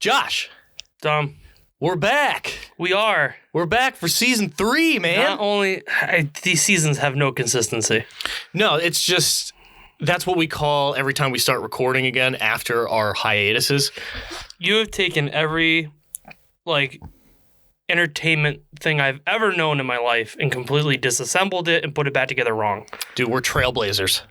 Josh, Dom, we're back. we are. We're back for season 3, man. Not only... these seasons have no consistency. No, it's just... That's what we call every time we start recording again after our hiatuses. You have taken every, entertainment thing I've ever known in my life and completely disassembled it and put it back together wrong. Dude, we're trailblazers.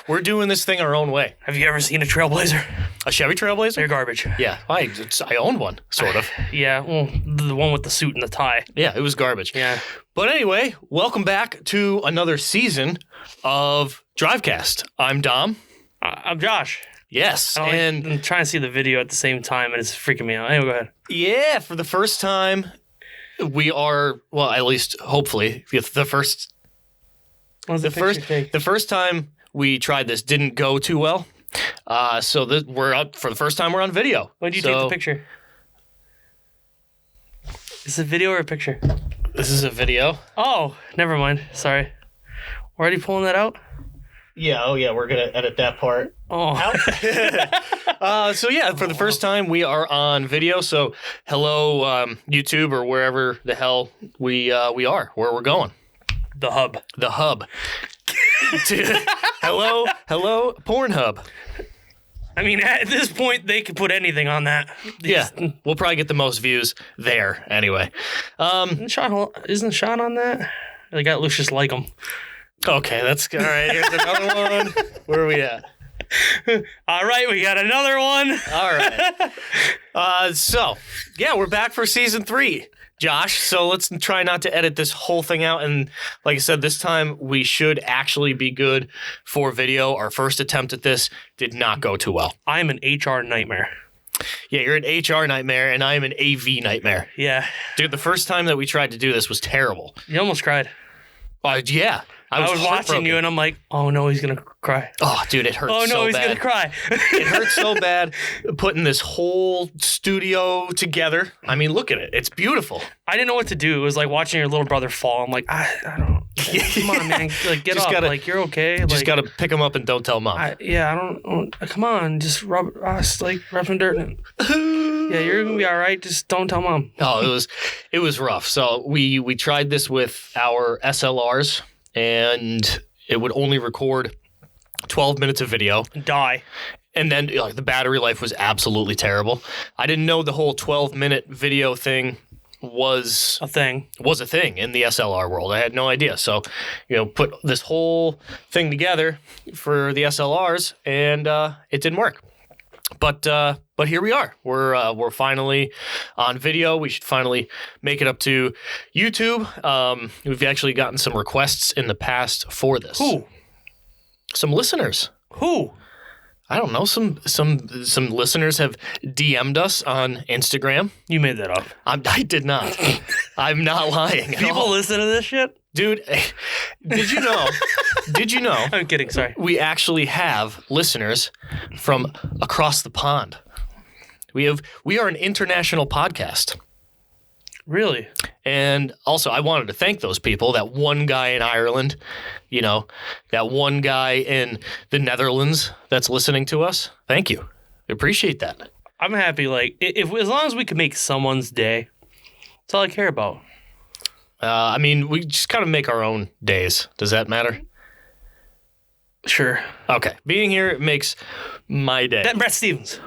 We're doing this thing our own way. Have you ever seen a Trailblazer? A Chevy Trailblazer? They're garbage. Yeah, I owned one, sort of. Yeah, well, the one with the suit and the tie. Yeah, it was garbage. Yeah. But anyway, welcome back to another season of DriveCast. I'm Dom. I'm Josh. Yes, And I'm trying to see the video at the same time, and it's freaking me out. Anyway, go ahead. Yeah, for the first time, we are, well, at least hopefully, the first time we tried this didn't go too well. So we're up for the first time we're on video. When did you take the picture? Is it a video or a picture? This is a video. Oh, never mind. Sorry. Already pulling that out? Yeah, we're going to edit that part Oh. out. So yeah, for the first time we are on video. So hello, YouTube or wherever the hell we are, where we're going. The hub. The hub. hello, Pornhub. I mean, at this point, they could put anything on that. Yeah, we'll probably get the most views there anyway. Isn't Sean on that? They got Lucius like him. Okay, that's all right. Here's another one. Where are we at? All right, we got another one. All right. So, yeah, we're back for season 3, Josh. So let's try not to edit this whole thing out. And like I said, this time we should actually be good for video. Our first attempt at this did not go too well. I'm an HR nightmare. Yeah, you're an HR nightmare, and I'm an AV nightmare. Yeah. Dude, the first time that we tried to do this was terrible. You almost cried. Yeah. I was watching you, and I'm like, oh, no, he's going to cry. Oh, dude, it hurts so bad. Oh, no, he's going to cry. It hurts so bad putting this whole studio together. I mean, look at it. It's beautiful. I didn't know what to do. It was like watching your little brother fall. I'm like, I don't. Come on, man. Get Just up. Gotta, you're okay. Just got to pick him up and don't tell mom. I don't. Come on. Just rub some dirt in it. Yeah, you're going to be all right. Just don't tell mom. Oh, it was rough. So we tried this with our SLRs, and it would only record 12 minutes of video. Die. And then the battery life was absolutely terrible. I didn't know the whole 12-minute video thing was a thing in the SLR world. I had no idea. So, put this whole thing together for the SLRs, and it didn't work. But here we are. We're finally on video. We should finally make it up to YouTube. We've actually gotten some requests in the past for this. Who? Some listeners. Who? I don't know. Some listeners have DM'd us on Instagram. You made that up. I did not. I'm not lying. People listen to this shit? Dude, did you know? I'm kidding, sorry. We actually have listeners from across the pond. We are an international podcast. Really? And also, I wanted to thank those people. That one guy in Ireland, that one guy in the Netherlands that's listening to us. Thank you. I appreciate that. I'm happy. As long as we can make someone's day, that's all I care about. I mean, we just kind of make our own days. Does that matter? Sure. Okay. Being here makes my day. That Brett Stevens.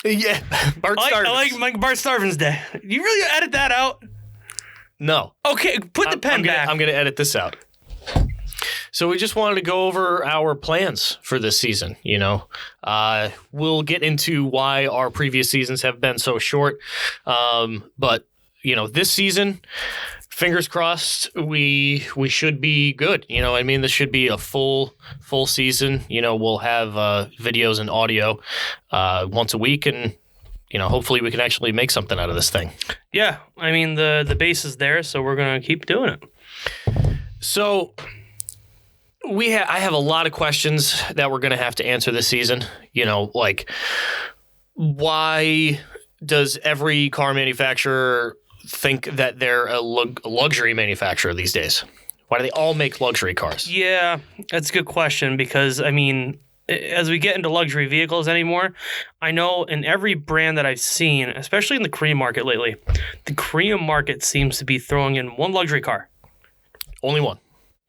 Yeah. Bart Starvins. I like my Bart Starvins day. You really edit that out? No. Okay, put the pen back. I'm going to edit this out. So we just wanted to go over our plans for this season, We'll get into why our previous seasons have been so short. But, this season, fingers crossed, we should be good. This should be a full season. We'll have videos and audio once a week, and hopefully we can actually make something out of this thing. Yeah, I mean the base is there, so we're gonna keep doing it. So I have a lot of questions that we're gonna have to answer this season. Why does every car manufacturer think that they're a luxury manufacturer these days? Why do they all make luxury cars? Yeah, that's a good question because, as we get into luxury vehicles anymore, I know in every brand that I've seen, especially in the Korean market lately, the Korean market seems to be throwing in one luxury car. Only one.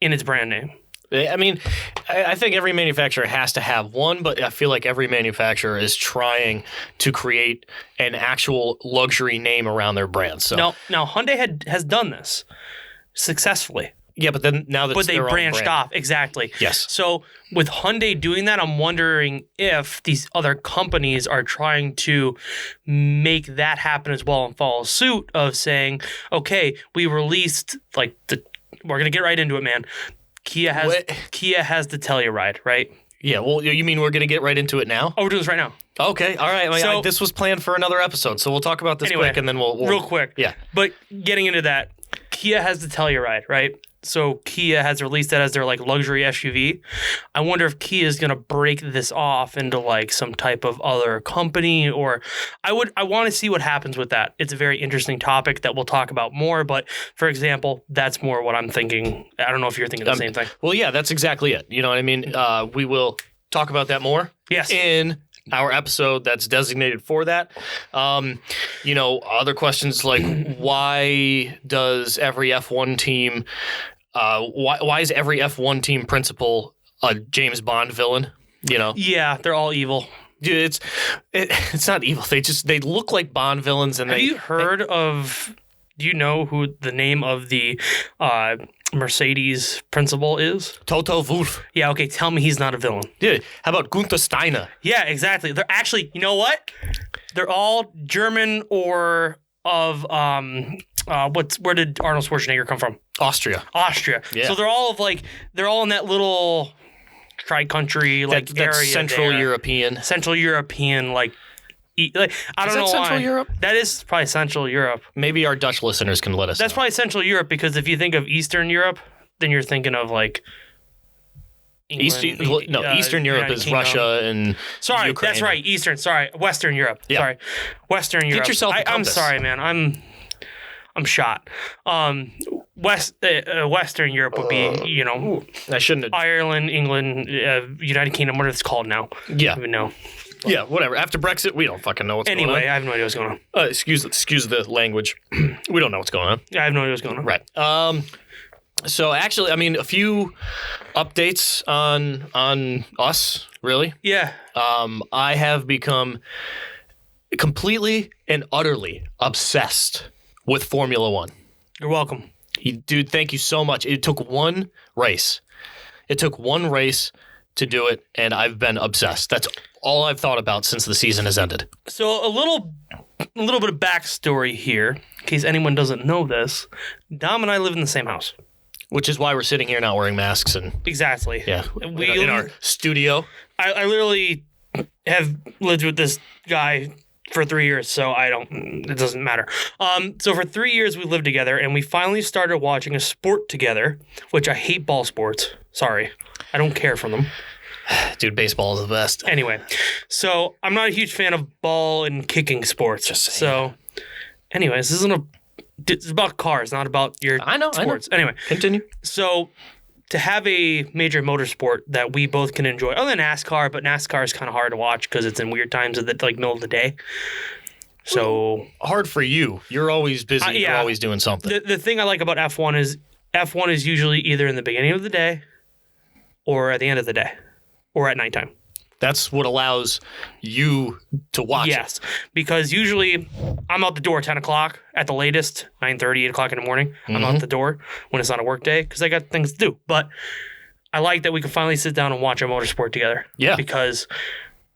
In its brand name. I mean, I think every manufacturer has to have one, but I feel like every manufacturer is trying to create an actual luxury name around their brand. So now Hyundai has done this successfully. Yeah, but then now that but they branched off. Exactly. Yes. So with Hyundai doing that, I'm wondering if these other companies are trying to make that happen as well and follow suit of saying, okay, we released we're gonna get right into it, man. Kia has the Telluride, right? Yeah. Well, you mean we're gonna get right into it now? Oh, we're doing this right now. Okay. All right. So, this was planned for another episode, so we'll talk about this quick, and then we'll real quick. Yeah. But getting into that, Kia has the Telluride, right? So Kia has released that as their luxury SUV. I wonder if Kia is going to break this off into some type of other company, or I want to see what happens with that. It's a very interesting topic that we'll talk about more. But for example, that's more what I'm thinking. I don't know if you're thinking the same thing. Well, yeah, that's exactly it. You know what I mean? We will talk about that more. Yes. In our episode that's designated for that. Other questions like why does every F1 team why is every F1 team principal a James Bond villain? Yeah, they're all evil. Dude, it's not evil. They look like Bond villains. And have you heard of? Do you know who the name of the Mercedes principal is? Toto Wolff. Yeah, okay, tell me he's not a villain. Dude, how about Gunther Steiner? Yeah, exactly. They're actually, you know what? They're all German or of where did Arnold Schwarzenegger come from? Austria. Yeah. So they're all they're all in that little tri-country area. Central there. European. Central European I don't know Central why. Europe? That is probably Central Europe. Maybe our Dutch listeners can let us That's know. probably Central Europe, because if you think of Eastern Europe, then you're thinking of England, Eastern Europe United is Kingdom. Russia and Sorry, Ukraine. that's right. Western Europe. Yeah. Sorry, Western Europe. Get yourself a I'm compass. sorry, man. I'm shot. Western Europe would be, I shouldn't have. Ireland, England, United Kingdom, what it's called now. Yeah. I don't even know. Yeah, whatever. After Brexit, we don't fucking know what's going on. Anyway, I have no idea what's going on. Excuse the language. We don't know what's going on. I have no idea what's going on. Right. So actually, I mean, a few updates on us, really. Yeah. I have become completely and utterly obsessed with Formula One. You're welcome. Dude, thank you so much. It took one race. To do it, and I've been obsessed. That's all I've thought about since the season has ended. So a little bit of backstory here, in case anyone doesn't know this. Dom and I live in the same house. Which is why we're sitting here not wearing masks and Exactly. yeah, in our studio. I literally have lived with this guy for 3 years, so it doesn't matter. So for 3 years we lived together, and we finally started watching a sport together, which I hate ball sports. Sorry. I don't care for them. Dude, baseball is the best. Anyway, so I'm not a huge fan of ball and kicking sports. Just saying. So, anyways, it's about cars, not about your sports. Anyway, continue. So, to have a major motorsport that we both can enjoy, other than NASCAR, but NASCAR is kind of hard to watch because it's in weird times at the middle of the day. So hard for you. You're always busy. Yeah. You're always doing something. The thing I like about F1 is usually either in the beginning of the day or at the end of the day or at nighttime. That's what allows you to watch Yes, because usually I'm out the door 10 o'clock at the latest, 9:30, 8 o'clock in the morning. I'm out the door when it's not a work day because I got things to do. But I like that we can finally sit down and watch a motorsport together. Yeah. Because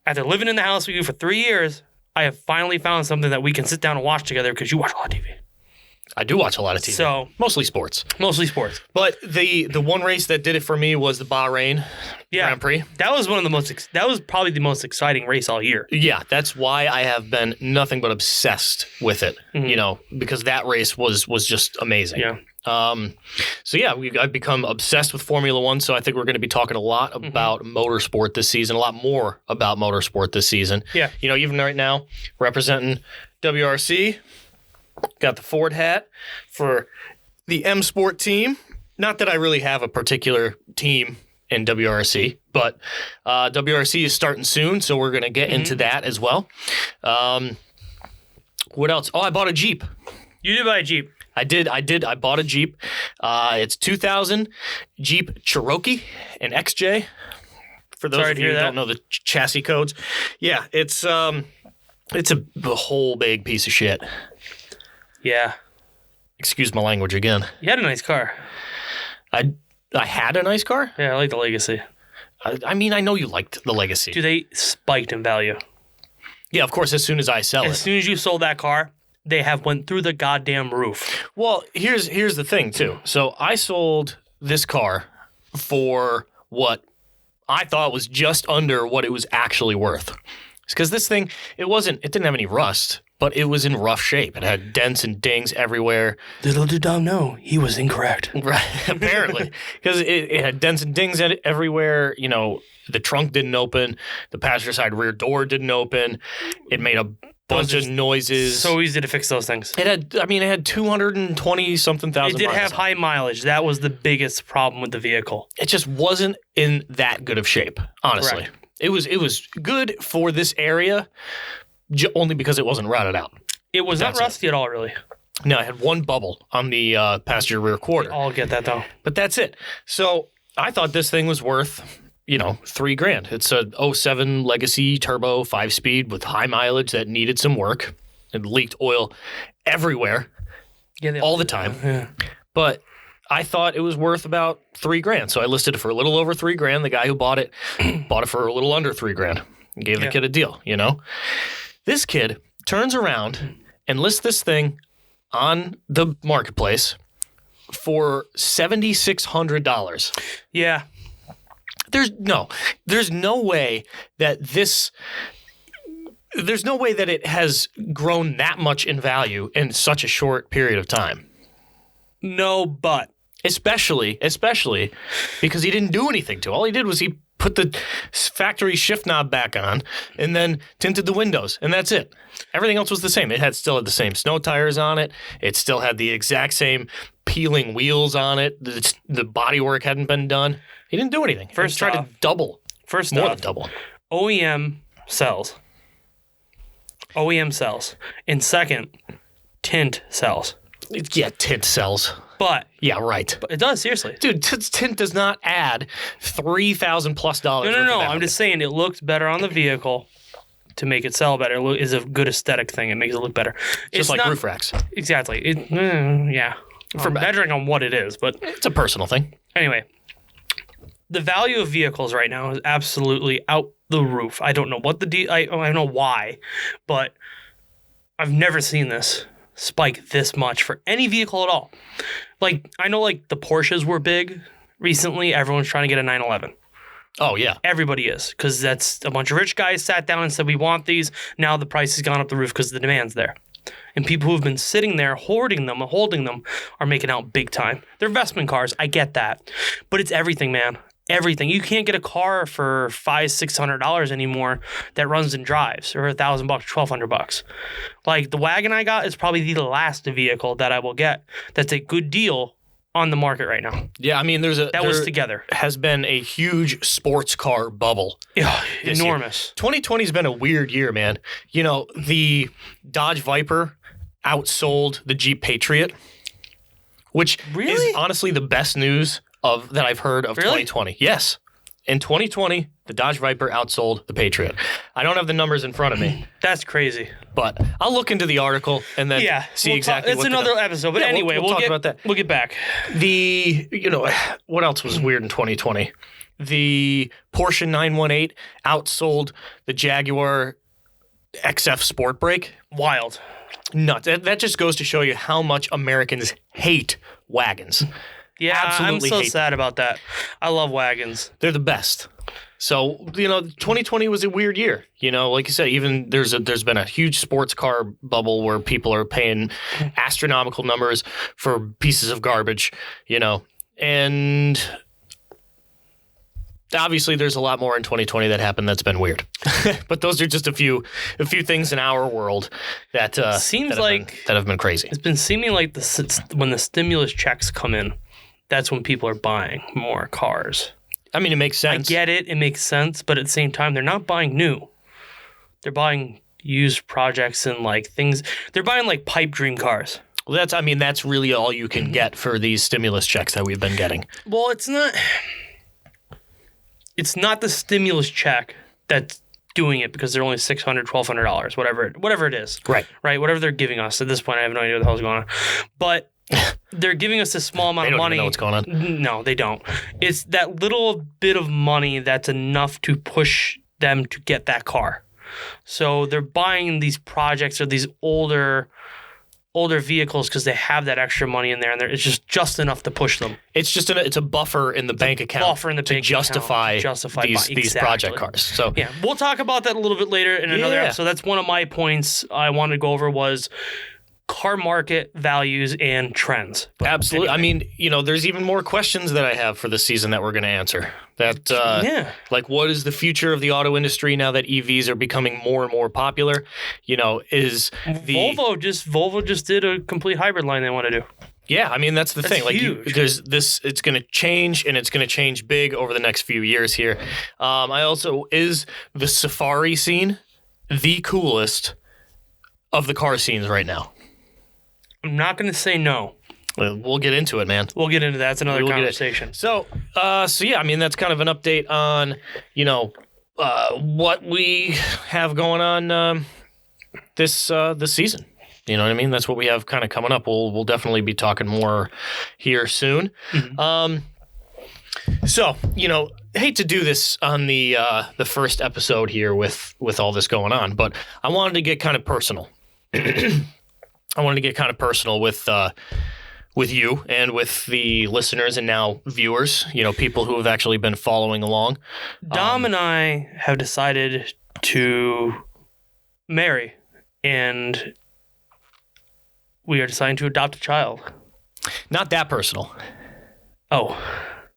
after living in the house with you for 3 years, I have finally found something that we can sit down and watch together because you watch a lot of TV. I do watch a lot of TV. So mostly sports. But the one race that did it for me was the Bahrain Grand Prix. That was that was probably the most exciting race all year. Yeah, that's why I have been nothing but obsessed with it. Because that race was just amazing. Yeah. So yeah, I've become obsessed with Formula One. So I think we're going to be talking a lot about motorsport this season, a lot more about motorsport this season. Yeah. Even right now, representing WRC, got the Ford hat for the M Sport team. Not that I really have a particular team in WRC, but WRC is starting soon, so we're going to get into that as well. What else? Oh, I bought a Jeep. You did buy a Jeep. I did. I bought a Jeep. It's 2000 Jeep Cherokee, an XJ. For those of you who don't know the chassis codes, yeah, it's a whole big piece of shit. Yeah. Excuse my language again. You had a nice car. I had a nice car? Yeah, I like the Legacy. I mean, I know you liked the Legacy. Dude, they spiked in value. Yeah, of course, as soon as I sell it. As soon as you sold that car, they have went through the goddamn roof. Well, here's the thing, too. So I sold this car for what I thought was just under what it was actually worth. Because this thing, it didn't have any rust, but it was in rough shape. It had dents and dings everywhere. Little did Dom know, he was incorrect. Right, apparently. Because it had dents and dings everywhere. You know, the trunk didn't open. The passenger side rear door didn't open. It made a bunch of noises. So easy to fix those things. It had 220-something thousand miles. It did have high mileage. That was the biggest problem with the vehicle. It just wasn't in that good of shape, honestly. Correct. It was good for this area, only because it wasn't rotted out. It was not rusty at all, really. No, I had one bubble on the passenger rear quarter. I'll get that, though. But that's it. So I thought this thing was worth, $3,000. It's a 07 Legacy Turbo 5-speed with high mileage that needed some work. It leaked oil everywhere, all the time. Yeah. But I thought it was worth about $3,000. So I listed it for a little over $3,000. The guy who bought it for a little under $3,000. Gave the kid a deal, This kid turns around and lists this thing on the marketplace for $7,600. Yeah. There's no way that it has grown that much in value in such a short period of time. No, but. Especially because he didn't do anything to it. All he did was he put the factory shift knob back on and then tinted the windows, and that's it. Everything else was the same. It still had the same snow tires on it. It still had the exact same peeling wheels on it. The bodywork hadn't been done. He didn't do anything. First tried off, to double. More than double. OEM sells. And second, tint sells. Yeah, tint sells. But yeah, right. But it does, seriously. Dude, tint does not add $3,000+ No. I'm just saying it looks better on the vehicle to make it sell better. It is a good aesthetic thing. It makes it look better. Just like roof racks. Exactly. Yeah. For measuring on what it is, but it's a personal thing. Anyway, the value of vehicles right now is absolutely out the roof. I don't know what I don't know why, but I've never seen this spike this much for any vehicle at all. Like, I know like the Porsches were big recently. Everyone's trying to get a 911. Oh, yeah. Everybody is, because that's a bunch of rich guys sat down and said, we want these. Now the price has gone up the roof because the demand's there. And people who've been sitting there hoarding them, holding them, are making out big time. They're investment cars. I get that. But it's everything, man. Everything. You can't get a car for $500-$600 anymore that runs and drives, or $1,000, $1,200. Like the wagon I got is probably the last vehicle that I will get that's a good deal on the market right now. Yeah, I mean, that was together. Has been a huge sports car bubble. Yeah, enormous. 2020 has been a weird year, man. The Dodge Viper outsold the Jeep Patriot, which is honestly the best news that I've heard of 2020. Yes. In 2020, the Dodge Viper outsold the Patriot. I don't have the numbers in front of me. That's crazy. But I'll look into the article and then see exactly what. It's another episode. But anyway, we'll talk about that. We'll get back. What else was weird in 2020? The Porsche 918 outsold the Jaguar XF Sport Brake. Wild. Nuts. That just goes to show you how much Americans hate wagons. Yeah, absolutely. I'm so sad about that. I love wagons. They're the best. So, 2020 was a weird year. Like you said, even there's been a huge sports car bubble where people are paying astronomical numbers for pieces of garbage, and obviously there's a lot more in 2020 that happened that's been weird. But those are just a few things in our world that have been crazy. It's been seeming like when the stimulus checks come in, that's when people are buying more cars. I mean, it makes sense. I get it. It makes sense. But at the same time, they're not buying new. They're buying used projects and like things. They're buying like pipe dream cars. Well, that's really all you can get for these stimulus checks that we've been getting. Well, it's not the stimulus check that's doing it because they're only $600, $1,200, whatever it is. Right. Whatever they're giving us. At this point, I have no idea what the hell's going on. But they're giving us a small amount of money. They don't even know what's going on. No, they don't. It's that little bit of money that's enough to push them to get that car. So they're buying these projects or these older vehicles because they have that extra money in there, and it's just enough to push them. It's just it's a buffer in the bank account to justify these project cars. So yeah, we'll talk about that a little bit later in another episode. That's one of my points I wanted to go over was car market values and trends. But absolutely. anyway. I mean, there's even more questions that I have for this season that we're going to answer. That like, what is the future of the auto industry now that EVs are becoming more and more popular? Is Volvo just did a complete hybrid line they want to do. Yeah, I mean that's the thing. Like, huge. It's going to change, and it's going to change big over the next few years here. Is the Safari scene the coolest of the car scenes right now? I'm not going to say no. We'll get into it, man. We'll get into that. It's another conversation. So yeah, I mean, that's kind of an update on, what we have going on this season. You know what I mean? That's what we have kind of coming up. We'll definitely be talking more here soon. Mm-hmm. So, hate to do this on the first episode here with all this going on, but I wanted to get kind of personal. I wanted to get kind of personal with you and with the listeners and now viewers, people who have actually been following along. Dom and I have decided to marry, and we are deciding to adopt a child. Not that personal. Oh.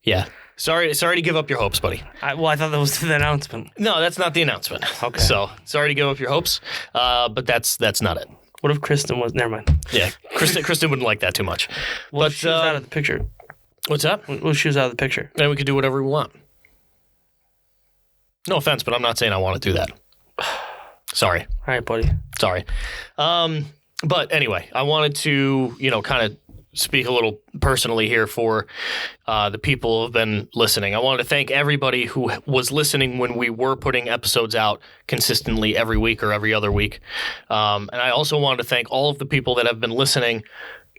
Yeah. Sorry to give up your hopes, buddy. I thought that was the announcement. No, that's not the announcement. Okay. So, sorry to give up your hopes, but that's not it. What if Kristen was... Never mind. Yeah, Kristen wouldn't like that too much. Well, she was out of the picture. What's that? Well, she was out of the picture. Then we could do whatever we want. No offense, but I'm not saying I want to do that. Sorry. All right, buddy. Sorry. But anyway, I wanted to, kind of speak a little personally here for the people who have been listening. I wanted to thank everybody who was listening when we were putting episodes out consistently every week or every other week. And I also wanted to thank all of the people that have been listening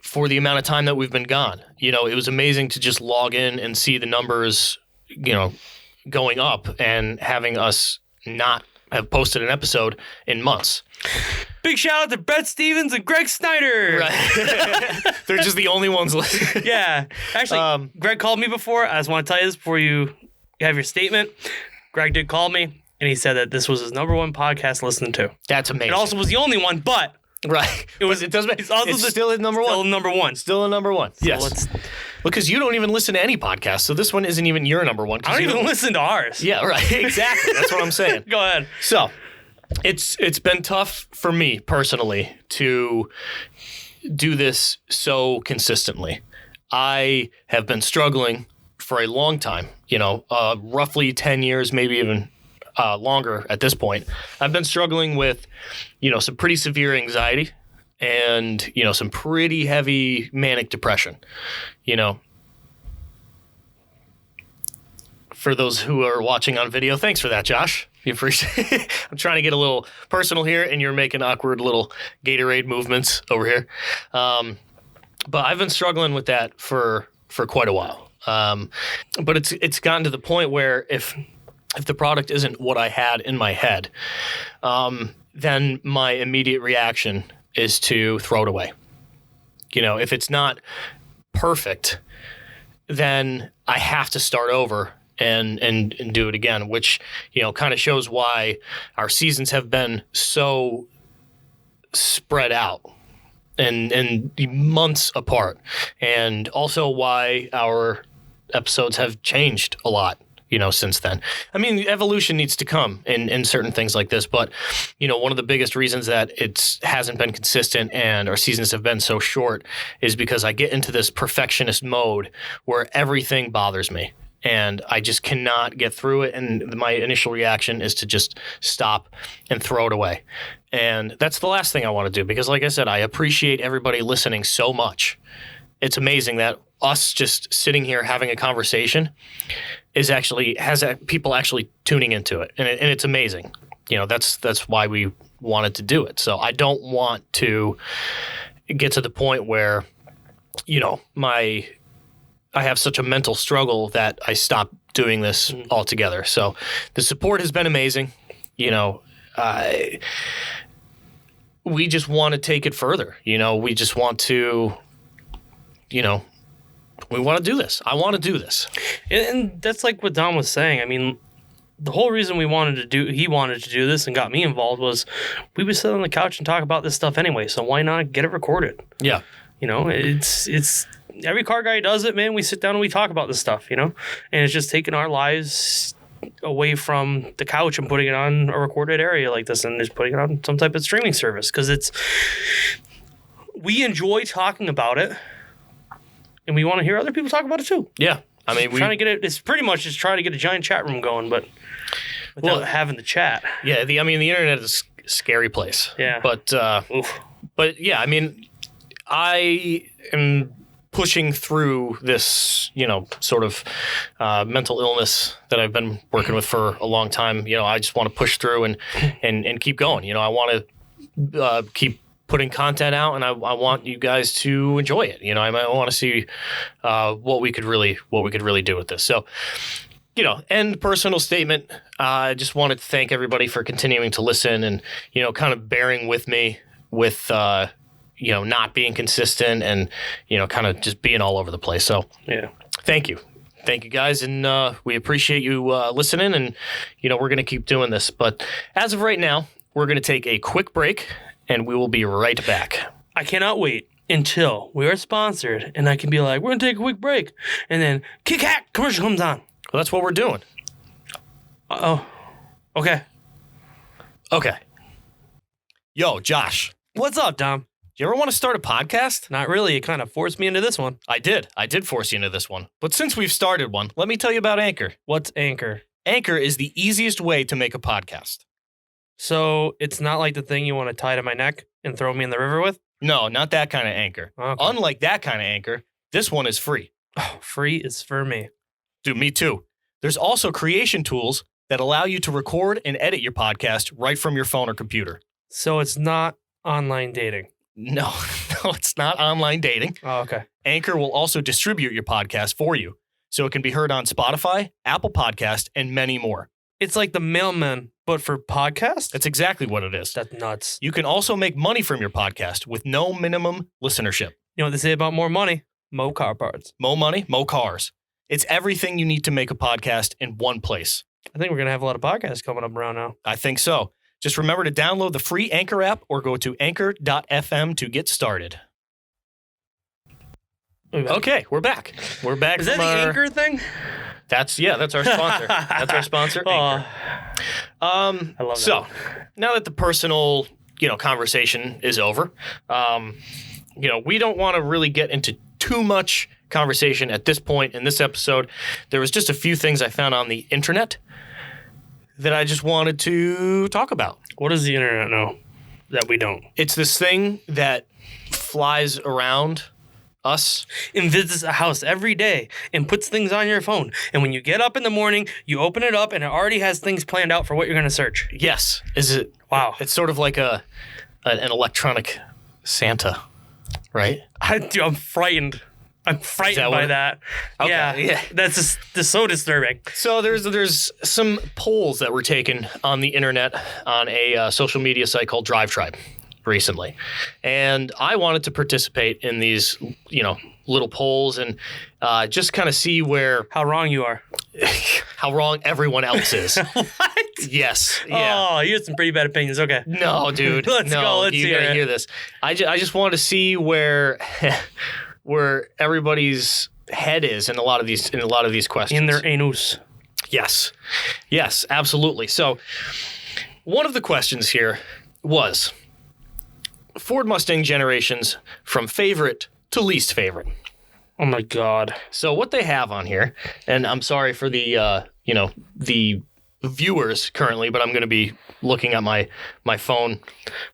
for the amount of time that we've been gone. It was amazing to just log in and see the numbers, going up and having us not have posted an episode in months. Big shout out to Brett Stevens and Greg Snyder. Right. They're just the only ones listening. Yeah. Actually, Greg called me before. I just want to tell you this before you have your statement. Greg did call me, and he said that this was his number one podcast listening to. That's amazing. It also was the only one, but... Right. It doesn't. It's still at number one. Still number one. Still a number one. So yes. Because you don't even listen to any podcast, so this one isn't even your number one. I don't even listen to ours. Yeah, right. Exactly. That's what I'm saying. Go ahead. So, it's been tough for me personally to do this so consistently. I have been struggling for a long time. Roughly 10 years, maybe even longer at this point. I've been struggling with, some pretty severe anxiety and, some pretty heavy manic depression. For those who are watching on video, thanks for that, Josh. You appreciate it. I'm trying to get a little personal here, and you're making awkward little Gatorade movements over here. But I've been struggling with that for quite a while. But it's gotten to the point where if the product isn't what I had in my head, then my immediate reaction is to throw it away. If it's not perfect, then I have to start over and do it again, which, kind of shows why our seasons have been so spread out and months apart, and also why our episodes have changed a lot. Since then. I mean, evolution needs to come in certain things like this, but, one of the biggest reasons that it hasn't been consistent and our seasons have been so short is because I get into this perfectionist mode where everything bothers me. and I just cannot get through it. And my initial reaction is to just stop and throw it away. And that's the last thing I want to do because, like I said, I appreciate everybody listening so much. It's amazing that us just sitting here having a conversation has people actually tuning into it, and it's amazing. That's why we wanted to do it. So I don't want to get to the point where, I have such a mental struggle that I stop doing this altogether. So the support has been amazing. We just want to take it further. We just want to, we want to do this. I want to do this. And that's like what Don was saying. I mean, the whole reason he wanted to do this and got me involved was we would sit on the couch and talk about this stuff anyway. So why not get it recorded? Yeah. It's every car guy does it, man. We sit down and we talk about this stuff, and it's just taking our lives away from the couch and putting it on a recorded area like this and just putting it on some type of streaming service because we enjoy talking about it and we want to hear other people talk about it too. Yeah. I mean, trying to get it. It's pretty much just trying to get a giant chat room going, but without having the chat. Yeah. The internet is a scary place. Yeah. But yeah, I mean, I am pushing through this, sort of mental illness that I've been working with for a long time. I just want to push through and keep going. I want to keep putting content out, and I want you guys to enjoy it. I want to see what we could really do with this. So, end personal statement. I just wanted to thank everybody for continuing to listen and, kind of bearing with me with, not being consistent and, kind of just being all over the place. So, yeah, thank you. Thank you, guys. And we appreciate you listening. And, we're going to keep doing this. But as of right now, we're going to take a quick break and we will be right back. I cannot wait until we are sponsored and I can be like, we're going to take a quick break. And then kick hack commercial comes on. Well, that's what we're doing. Uh-oh. Okay. Yo, Josh. What's up, Dom? You ever want to start a podcast? Not really. It kind of forced me into this one. I did force you into this one. But since we've started one, let me tell you about Anchor. What's Anchor? Anchor is the easiest way to make a podcast. So it's not like the thing you want to tie to my neck and throw me in the river with? No, not that kind of Anchor. Okay. Unlike that kind of Anchor, this one is free. Oh, free is for me. Dude, me too. There's also creation tools that allow you to record and edit your podcast right from your phone or computer. So it's not online dating? No, it's not online dating. Oh, okay. Anchor will also distribute your podcast for you, so it can be heard on Spotify, Apple Podcast, and many more. It's like the mailman, but for podcasts? That's exactly what it is. That's nuts. You can also make money from your podcast with no minimum listenership. You know what they say about more money? Mo car parts. Mo money, mo cars. It's everything you need to make a podcast in one place. I think we're going to have a lot of podcasts coming up around now. I think so. Just remember to download the free Anchor app or go to anchor.fm to get started. Okay, we're back. We're back. Is that the Anchor thing? That's our sponsor. That's our sponsor, Anchor. I love that. So, now that the personal, conversation is over, we don't want to really get into too much conversation at this point in this episode. There was just a few things I found on the internet that I just wanted to talk about. What does the internet know that we don't? It's this thing that flies around us and visits a house every day and puts things on your phone. And when you get up in the morning, you open it up and it already has things planned out for what you're going to search. Yes. Is it? Wow. It's sort of like an electronic Santa, right? I'm frightened. I'm frightened by that. Okay, yeah. That's just so disturbing. So there's some polls that were taken on the internet on a social media site called DriveCast recently, and I wanted to participate in these, little polls and just kind of see how wrong you are, how wrong everyone else is. What? Yes. Yeah. Oh, you have some pretty bad opinions. Okay. No, dude. Let's go. Let's you gotta hear this. I just want to see where everybody's head is in a lot of these questions. In their anus. Yes, absolutely. So one of the questions here was Ford Mustang generations from favorite to least favorite. Oh my God. So what they have on here, and I'm sorry for the the viewers currently, but I'm going to be looking at my phone.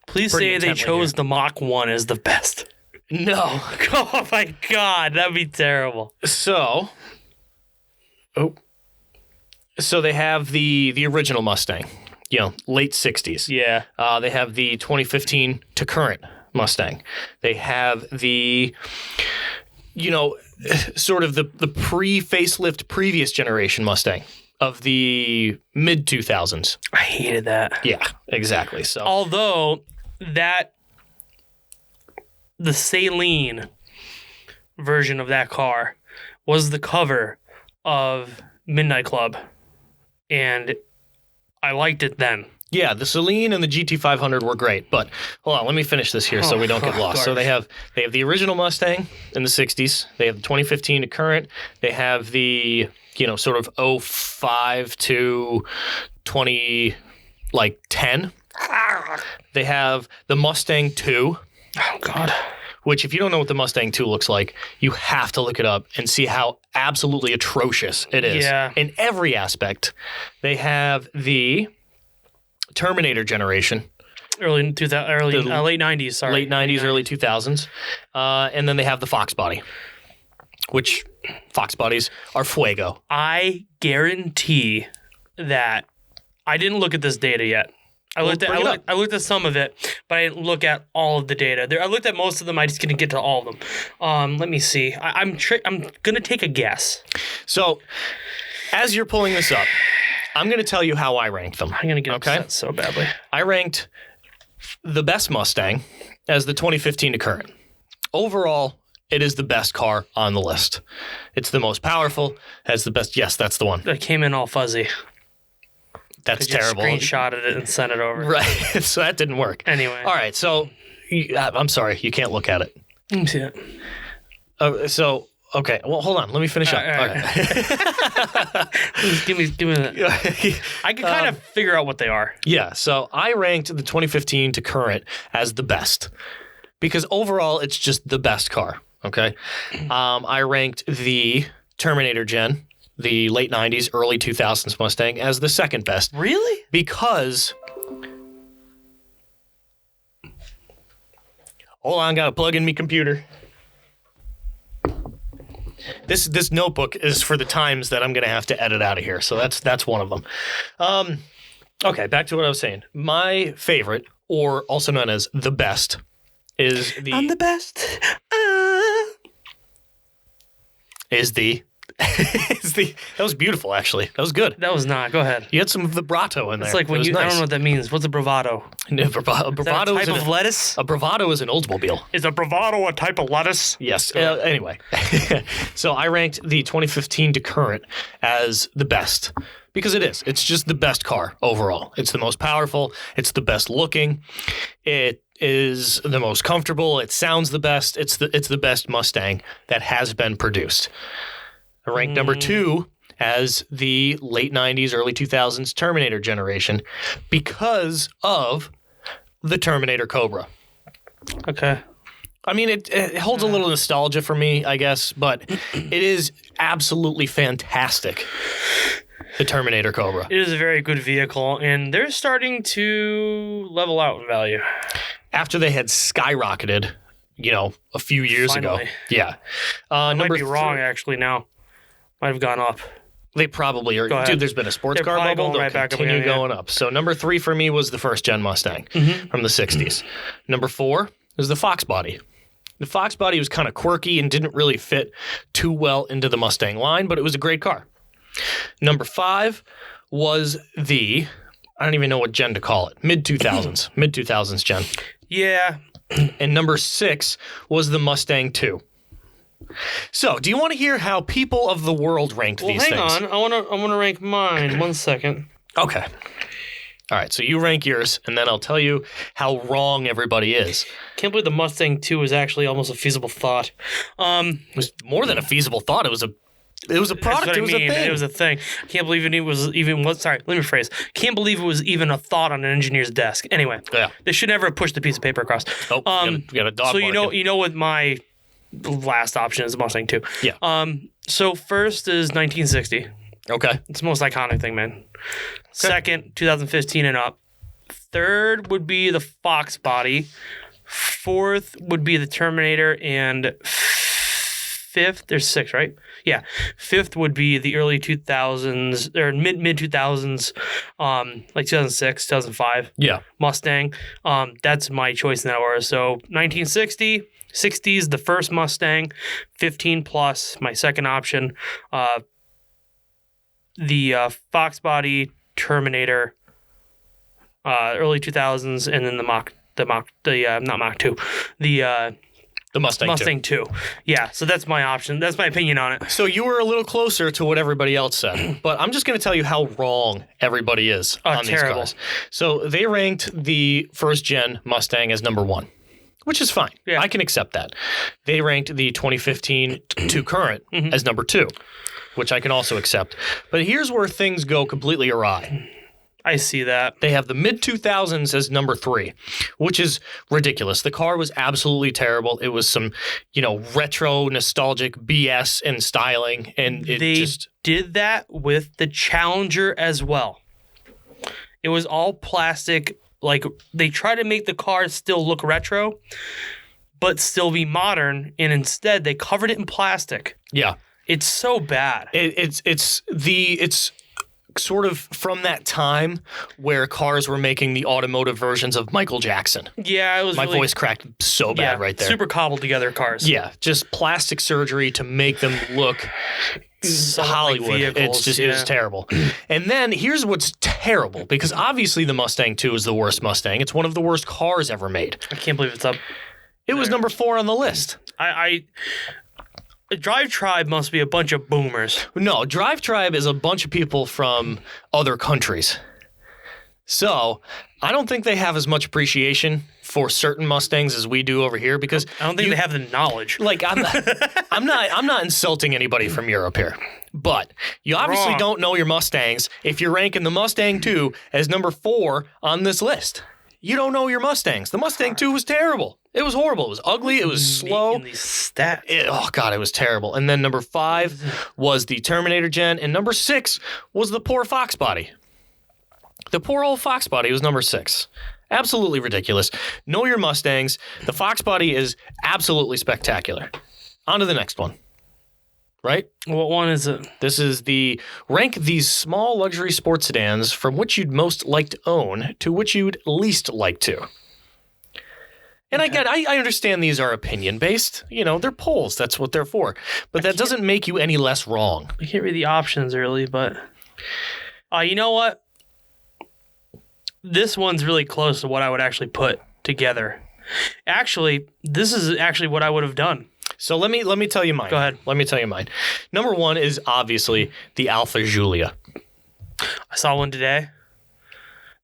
Please pretty say they intently chose here. the Mach 1 as the best. No. Oh my God, that'd be terrible. So they have the original Mustang, late 60s. Yeah. They have the 2015 to current Mustang. They have the, sort of the pre-facelift previous generation Mustang of the mid 2000s. I hated that. Yeah, exactly. So Although the Saline version of that car was the cover of Midnight Club, and I liked it then. yeah, the Celine and the GT500 were great, but hold on, let me finish this here so we don't get lost. So they have the original Mustang in the 60s. They have the 2015 to current. They have the sort of 05 to 20 10. They have the Mustang 2. Oh God. Which, if you don't know what the Mustang 2 looks like, you have to look it up and see how absolutely atrocious it is in every aspect. They have the Terminator generation. Late 90s, sorry. Late 90s, early 2000s. And then they have the Fox body, which Fox bodies are fuego. I guarantee that I didn't look at this data yet. I looked at some of it, but I didn't look at all of the data. I looked at most of them. I just didn't get to all of them. Let me see. I'm gonna take a guess. So, as you're pulling this up, I'm gonna tell you how I ranked them. I'm gonna get upset so badly. I ranked the best Mustang as the 2015 to current. Overall, it is the best car on the list. It's the most powerful. Has the best. Yes, that's the one. It came in all fuzzy. That's I just terrible. Screenshotted it and sent it over. Right. So that didn't work. Anyway. All right. So I'm sorry. You can't look at it. Let me see it. Okay. Well, hold on. Let me finish up. All right. give me that. I can kind of figure out what they are. Yeah. So I ranked the 2015 to current as the best because overall it's just the best car. Okay. I ranked the Terminator gen, the late 90s, early 2000s Mustang as the second best. Really? Because... Hold on, gotta plug in my computer. This notebook is for the times that I'm gonna have to edit out of here, so that's one of them. Okay, back to what I was saying. My favorite, or also known as the best, is the... I'm the best. That was beautiful, actually. That was good. That was not. Go ahead. You had some vibrato in there. It's like when I don't know what that means. What's a bravado? Bravado is that a type of lettuce? A bravado is an Oldsmobile. Is a bravado a type of lettuce? Yes. Anyway, so I ranked the 2015 to current as the best because it is. It's just the best car overall. It's the most powerful. It's the best looking. It is the most comfortable. It sounds the best. It's the best Mustang that has been produced. I ranked number 2 as the late 90s, early 2000s Terminator generation because of the Terminator Cobra. Okay. I mean, it holds a little nostalgia for me, I guess, but it is absolutely fantastic, the Terminator Cobra. It is a very good vehicle, and they're starting to level out in value. After they had skyrocketed, a few years ago. Yeah. I might be wrong, actually, now. Might have gone up. They probably are. Dude, there's been a sports car bubble. They'll continue going up. So number 3 for me was the first gen Mustang from the 60s. Number 4 is the Fox body. The Fox body was kind of quirky and didn't really fit too well into the Mustang line, but it was a great car. Number 5 was I don't even know what gen to call it. Mid-2000s. Mid-2000s gen. Yeah. And number 6 was the Mustang 2. So, do you want to hear how people of the world ranked these things? Hang on. I want to rank mine. 1 second. Okay. All right, so you rank yours, and then I'll tell you how wrong everybody is. Can't believe the Mustang 2 was actually almost a feasible thought. It was more than a feasible thought. It was a product. It was a thing. It was a thing. Can't believe it was even. Sorry, let me rephrase. Can't believe it was even a thought on an engineer's desk. Anyway, yeah. They should never have pushed the piece of paper across. Oh, we got a dog. So barking. you know what my the last option is the Mustang 2. Yeah. So first is 1960. Okay. It's the most iconic thing, man. Second, 2015 and up. Third would be the Fox body. Fourth would be the Terminator, and fifth, there's six, right? Yeah. Fifth would be the early 2000s or mid 2000s, like 2006, 2005. Yeah. Mustang. That's my choice in that order. So 1960, 60s, the first Mustang, 15 plus, my second option. The Fox body, Terminator, early 2000s, and then not Mach 2, The Mustang 2. Yeah, so that's my option. That's my opinion on it. So you were a little closer to what everybody else said, but I'm just going to tell you how wrong everybody is on these cars. So they ranked the first gen Mustang as number 1, which is fine. Yeah. I can accept that. They ranked the 2015 to current as number 2, which I can also accept. But here's where things go completely awry. I see that. They have the mid-2000s as number 3, which is ridiculous. The car was absolutely terrible. It was some, retro, nostalgic BS and styling, and they did that with the Challenger as well. It was all plastic. Like, they try to make the car still look retro, but still be modern, and instead they covered it in plastic. Yeah. It's so bad. It's sort of from that time where cars were making the automotive versions of Michael Jackson. Yeah, it was My voice cracked so bad right there. Super cobbled together cars. Yeah, just plastic surgery to make them look Hollywood. Like vehicles, It was terrible. And then here's what's terrible, because obviously the Mustang 2 is the worst Mustang. It's one of the worst cars ever made. I can't believe it's up. It was number 4 on the list. Drive Tribe must be a bunch of boomers. No, Drive Tribe is a bunch of people from other countries. So I don't think they have as much appreciation for certain Mustangs as we do over here, because I don't think they have the knowledge. Like I'm not insulting anybody from Europe here, but you obviously don't know your Mustangs if you're ranking the Mustang 2 as number 4 on this list. You don't know your Mustangs. The Mustang 2 was terrible. It was horrible. It was ugly. It was slow. These stats. Oh, God, it was terrible. And then number 5 was the Terminator gen, and number 6 was the poor Fox body. The poor old Fox body was number 6. Absolutely ridiculous. Know your Mustangs. The Fox body is absolutely spectacular. On to the next one. Right? What one is it? This is the rank these small luxury sports sedans from which you'd most like to own to which you'd least like to. And again, I understand these are opinion-based. They're polls. That's what they're for. But that doesn't make you any less wrong. I can't read the options really, but... you know what? This one's really close to what I would actually put together. Actually, this is actually what I would have done. So let me tell you mine. Go ahead. Let me tell you mine. Number 1 is obviously the Alfa Giulia. I saw one today.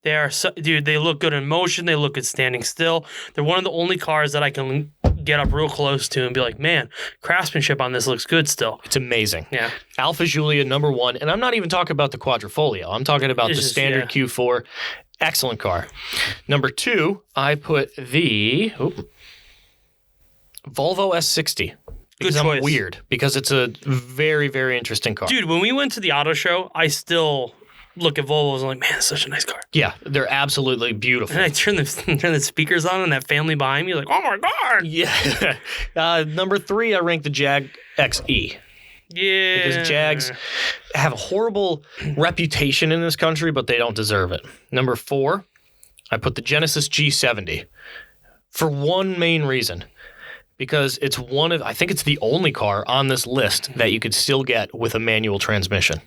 They are, they look good in motion. They look good standing still. They're one of the only cars that I can get up real close to and be like, man, craftsmanship on this looks good still. It's amazing. Yeah. Alfa Giulia, number 1. And I'm not even talking about the Quadrifoglio. I'm talking about the standard Q4. Excellent car. Number 2, I put the Volvo S60. Because Good choice. I'm weird. Because it's a very, very interesting car. Dude, when we went to the auto show, I still look at Volvos and I'm like, man, it's such a nice car. Yeah, they're absolutely beautiful. And I turn the speakers on and that family behind me, like, oh my God. Yeah. Number 3, I rank the Jag XE. Yeah. Because Jags have a horrible reputation in this country, but they don't deserve it. Number 4, I put the Genesis G70 for one main reason. Because it's I think it's the only car on this list that you could still get with a manual transmission.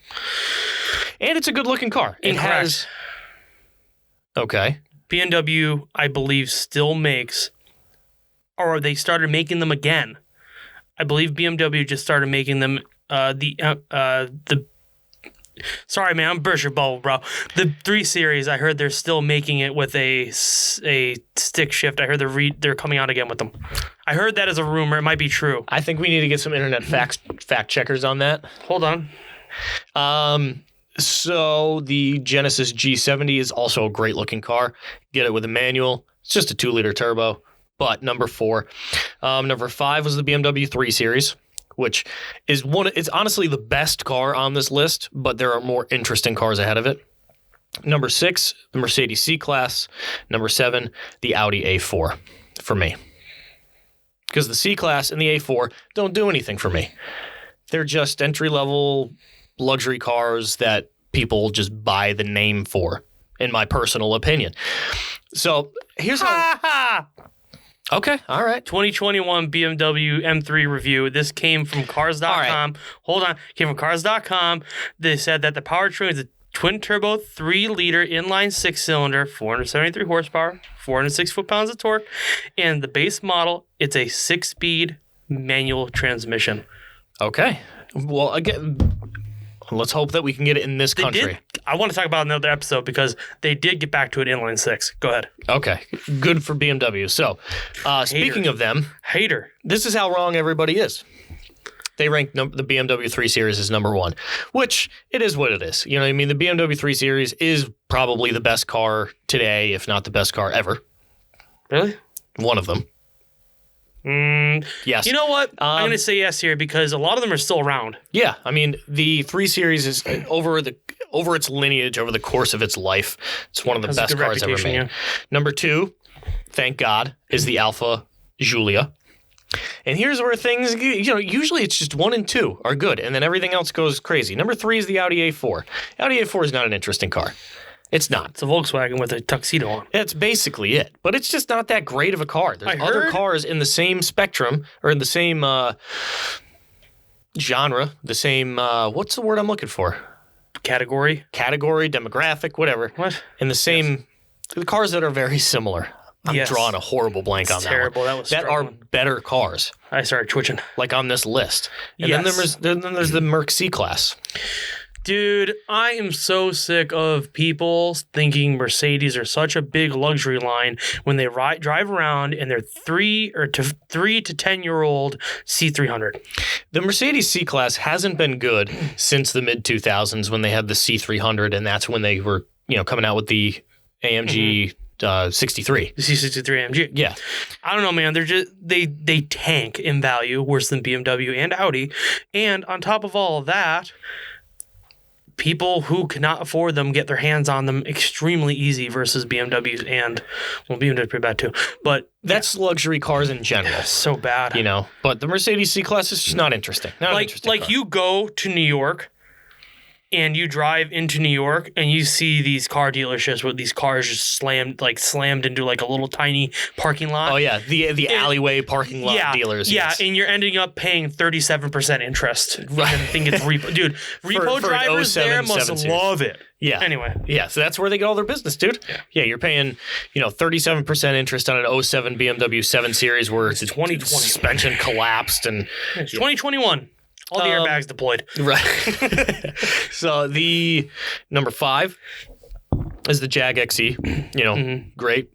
And it's a good looking car. It has. Okay. BMW, I believe, still makes, or they started making them again. I believe BMW just started making them. Sorry, man, I'm burst your bubble, bro. The 3 Series, I heard they're still making it with a stick shift. I heard they're coming out again with them. I heard that as a rumor. It might be true. I think we need to get some internet fact checkers on that. Hold on. So the Genesis G70 is also a great looking car. Get it with a manual. It's just a 2-liter turbo, but number 4. Number 5 was the BMW 3 Series, which is it's honestly the best car on this list, but there are more interesting cars ahead of it. Number 6, the Mercedes C-Class. Number 7, the Audi A4 for me. Because the C-Class and the A4 don't do anything for me. They're just entry-level luxury cars that people just buy the name for, in my personal opinion. So here's how... Okay, all right. 2021 BMW M3 review. This came from Cars.com. Right. Hold on. Came from Cars.com. They said that the powertrain is a twin-turbo, 3-liter inline 6-cylinder, 473 horsepower, 406 foot-pounds of torque, and the base model, it's a 6-speed manual transmission. Okay. Well, again, let's hope that we can get it in this country. I want to talk about another episode because they did get back to an inline 6. Go ahead. Okay. Good for BMW. So, speaking of them, this is how wrong everybody is. They rank the BMW 3 Series as number 1, which it is what it is. You know what I mean? The BMW 3 Series is probably the best car today, if not the best car ever. Really? One of them. Yes. You know what? I'm going to say yes here because a lot of them are still around. Yeah. I mean, the 3 Series is over its lineage, over the course of its life, it's one of the best cars ever made. Yeah. Number 2, thank God, is the Alfa Giulia. And here's where things, usually it's just 1 and 2 are good, and then everything else goes crazy. Number 3 is the Audi A4. Audi A4 is not an interesting car. It's not. It's a Volkswagen with a tuxedo on. That's basically it. But it's just not that great of a car. There's other cars in the same spectrum, or in the same genre, the same, what's the word I'm looking for? Category, demographic, whatever. What? In the same, the cars that are very similar. I'm drawing a horrible blank on that. Terrible. That are better cars. I started twitching. Like on this list. And then there's the Merc C-Class. Dude, I am so sick of people thinking Mercedes are such a big luxury line when they drive around in their 3 to 10-year-old C300. The Mercedes C-Class hasn't been good since the mid-2000s when they had the C300, and that's when they were, coming out with the AMG 63. The C63 AMG. Yeah. I don't know, man. They're just they tank in value worse than BMW and Audi. And on top of all of that, people who cannot afford them get their hands on them extremely easy versus BMWs and, BMW's pretty bad too. But that's luxury cars in general. So bad. But the Mercedes C-Class is just not interesting. Not an interesting car. You go to New York and you drive into New York and you see these car dealerships with these cars just slammed into like a little tiny parking lot. Oh yeah, the alleyway parking lot dealers. Yeah, yes. And you're ending up paying 37% interest. Right. I think it's repo. Dude, repo drivers there must love it. Yeah. Anyway. Yeah, so that's where they get all their business, dude. Yeah, you're paying, 37% interest on an 07 BMW 7 Series where it's 2020 suspension collapsed and it's 2021. All the airbags deployed. Right. So the number 5 is the Jag XE. Great.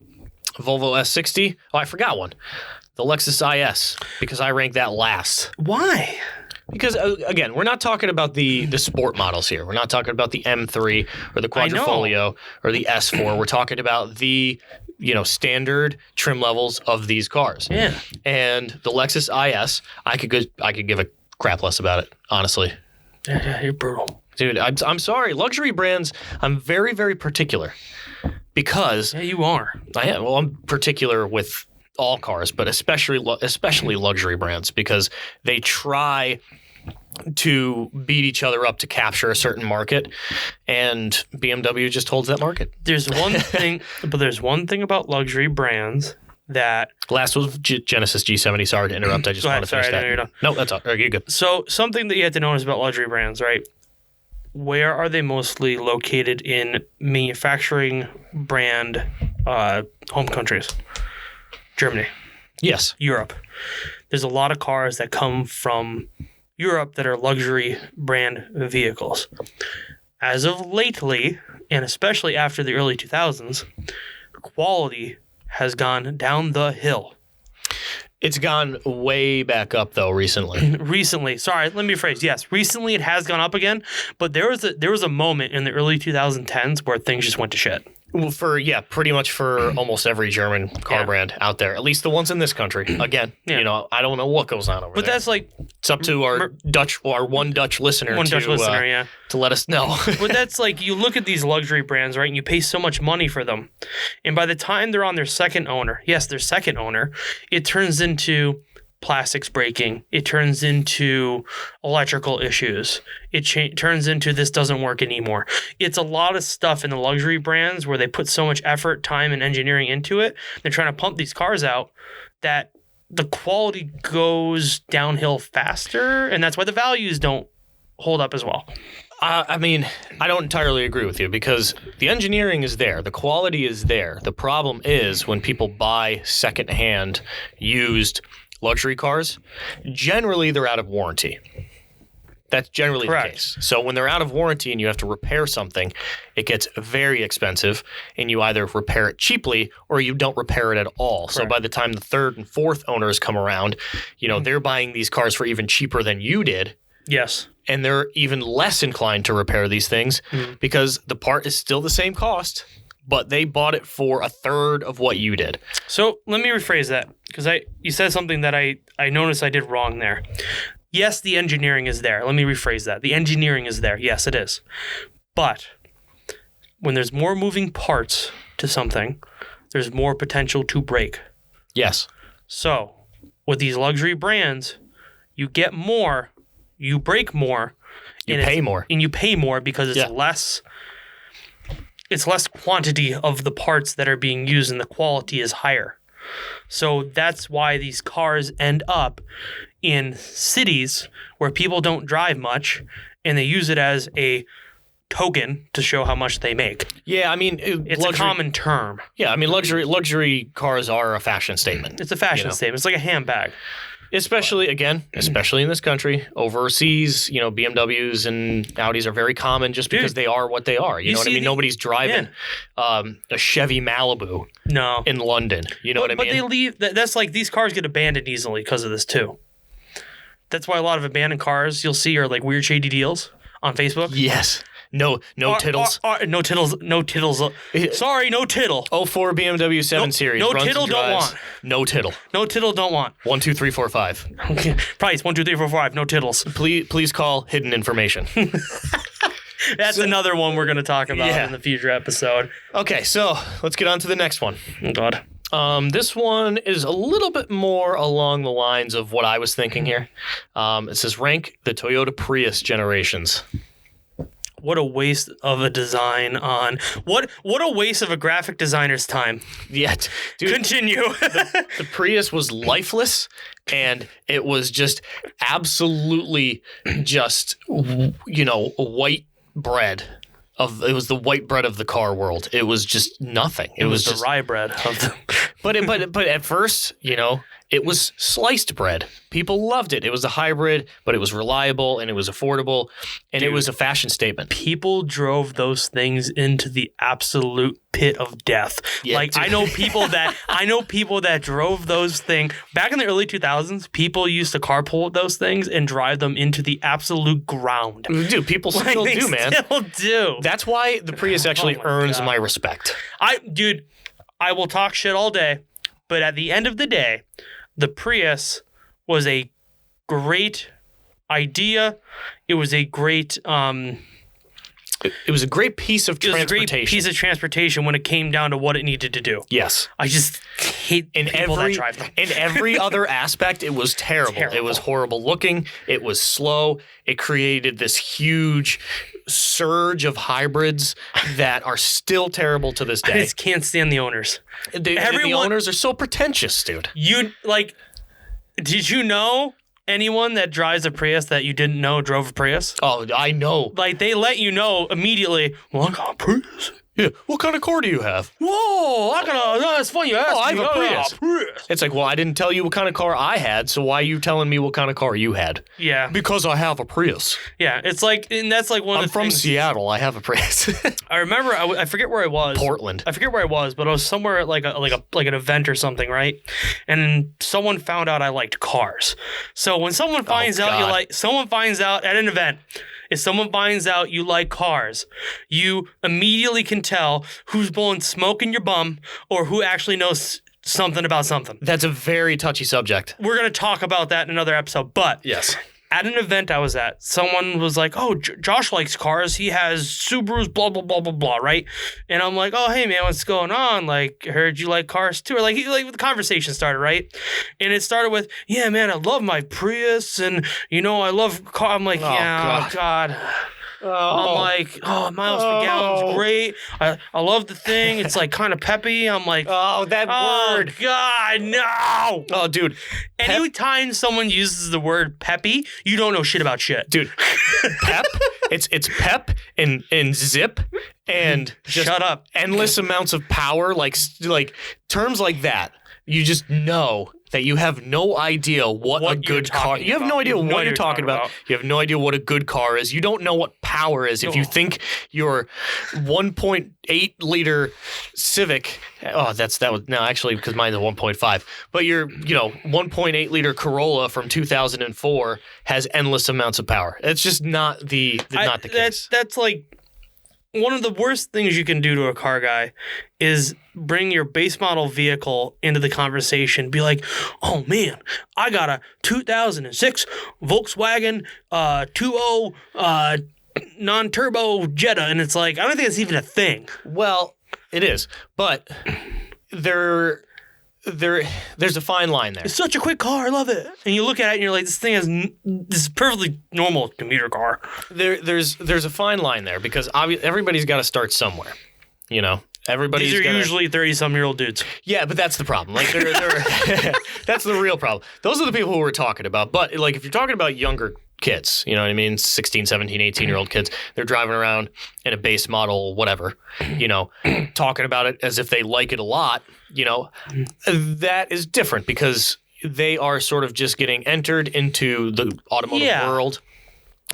Volvo S60. Oh, I forgot one. The Lexus IS, because I ranked that last. Why? Because, again, we're not talking about the sport models here. We're not talking about the M3 or the Quadrifoglio or the S4. We're talking about the standard trim levels of these cars. Yeah. And the Lexus IS, I could give a crap less about it, honestly. Yeah, you're brutal. Dude, I'm sorry. Luxury brands, I'm very, very particular because... Yeah, you are. I am. Well, I'm particular with all cars, but especially luxury brands because they try to beat each other up to capture a certain market, and BMW just holds that market. There's one thing about luxury brands that... Last was Genesis G70. Sorry to interrupt. I just want to finish that. No, that's all. You're good. So something that you have to notice about luxury brands, right? Where are they mostly located in manufacturing brand home countries? Germany. Yes. Europe. There's a lot of cars that come from Europe that are luxury brand vehicles. As of lately, and especially after the early 2000s, quality has gone down the hill. It's gone way back up, though, recently. Sorry, let me rephrase. Yes, recently it has gone up again, but there was a moment in the early 2010s where things just went to shit. Pretty much for almost every German car brand out there, at least the ones in this country. Again, I don't know what goes on over there. But that's like it's up to our one Dutch listener to let us know. But that's like you look at these luxury brands, right? And you pay so much money for them, and by the time they're on their second owner, it turns into plastics breaking. It turns into electrical issues. It turns into this doesn't work anymore. It's a lot of stuff in the luxury brands where they put so much effort, time, and engineering into it. They're trying to pump these cars out that the quality goes downhill faster, and that's why the values don't hold up as well. I mean, I don't entirely agree with you because the engineering is there. The quality is there. The problem is when people buy secondhand used luxury cars, generally they're out of warranty. That's generally the case. So when they're out of warranty and you have to repair something, it gets very expensive and you either repair it cheaply or you don't repair it at all. Correct. So by the time the third and fourth owners come around, they're buying these cars for even cheaper than you did. Yes. And they're even less inclined to repair these things because the part is still the same cost, but they bought it for a third of what you did. So let me rephrase that because you said something that I noticed I did wrong there. Yes, the engineering is there. Let me rephrase that. The engineering is there. Yes, it is. But when there's more moving parts to something, there's more potential to break. Yes. So with these luxury brands, you get more, you break more. You pay more. And you pay more because it's less... It's less quantity of the parts that are being used and the quality is higher. So that's why these cars end up in cities where people don't drive much and they use it as a token to show how much they make. Yeah, I mean... It's a common term. Yeah, I mean, luxury cars are a fashion statement. It's a fashion statement. It's like a handbag. Especially in this country, overseas, BMWs and Audis are very common just because they are what they are. You know what I mean? Nobody's driving a Chevy Malibu in London. You know what I mean? But they leave. That's like these cars get abandoned easily because of this too. That's why a lot of abandoned cars you'll see are like weird shady deals on Facebook. Yes. No tittles. No tittles. No tittles. Sorry, no tittle. 04 BMW 7 Series. No tittle, don't want. No tittle. No tittle, don't want. 1, 2, 3, 4, 5. Price 1, 2, 3, 4, 5. No tittles. Please call hidden information. That's another one we're going to talk about in the future episode. Okay, so let's get on to the next one. Oh, God. This one is a little bit more along the lines of what I was thinking here. It says rank the Toyota Prius generations. What a waste of a design on what a waste of a graphic designer's time. Yeah, dude, continue. The Prius was lifeless, and it was just absolutely just white bread. It was the white bread of the car world. It was just nothing. It was the just rye bread of the. But at first, it was sliced bread. People loved it. It was a hybrid, but it was reliable and it was affordable, and it was a fashion statement. People drove those things into the absolute pit of death. Yeah, I know people that drove those things back in the early 2000s. People used to carpool with those things and drive them into the absolute ground. Dude, people still do, man. Still do. That's why the Prius actually earns my respect. I will talk shit all day, but at the end of the day, the Prius was a great idea. It was a great it was a great piece of transportation. It was a great piece of transportation when it came down to what it needed to do. Yes. I just hate people that drive them. In every other aspect, it was terrible. It was horrible looking. It was slow. It created this huge surge of hybrids that are still terrible to this day. I just can't stand the owners. The owners are so pretentious, dude. Did you know anyone that drives a Prius that you didn't know drove a Prius? Oh, I know. They let you know immediately, well, I got a Prius. Yeah. What kind of car do you have? Whoa, it's funny you asked me. I have a Prius. It's like, well, I didn't tell you what kind of car I had, so why are you telling me what kind of car you had? Yeah. Because I have a Prius. Yeah, it's like, and that's like one of the things. I'm from Seattle. I have a Prius. I remember, I forget where I was. Portland. I forget where I was, but I was somewhere at like an event or something, right? And someone found out I liked cars. So when someone finds out someone finds out at an event, if someone finds out you like cars, you immediately can tell who's blowing smoke in your bum or who actually knows something about something. That's a very touchy subject. We're going to talk about that in another episode, but yes. At an event I was at, someone was like, oh, Josh likes cars. He has Subarus, blah, blah, blah, blah, blah, right? And I'm like, oh, hey, man, what's going on? Like, I heard you like cars too. Or like the conversation started, right? And it started with, yeah, man, I love my Prius. And, I love car. I'm like, God. I'm like, miles per gallon's great. I love the thing. It's like kind of peppy. I'm like, that word. God, no. Oh, dude. Anytime someone uses the word peppy, you don't know shit about shit. Dude, pep, it's pep and zip and just shut up. Endless amounts of power, like terms like that. You just know that you have no idea what a good car. You have no idea what you're talking about. You have no idea what a good car is. You don't know what power is. If you think your 1.8 liter Civic, actually because mine's a 1.5, but your 1.8 liter Corolla from 2004 has endless amounts of power. It's just not the case. That's like one of the worst things you can do to a car guy is bring your base model vehicle into the conversation. Be like, oh man, I got a 2006 Volkswagen 2.0 non-turbo Jetta, and it's like, I don't think it's even a thing. Well, it is, but there's a fine line there. It's such a quick car, I love it. And you look at it and you're like, this is perfectly normal commuter car. There's a fine line there because everybody's got to start somewhere, Everybody's These are usually 30-some-year-old dudes. Yeah, but that's the problem. Like, they're that's the real problem. Those are the people who we're talking about. But, like, if you're talking about younger kids, you know what I mean? 16, 17, 18-year-old kids, they're driving around in a base model, whatever, talking about it as if they like it a lot, that is different because they are sort of just getting entered into the automotive world.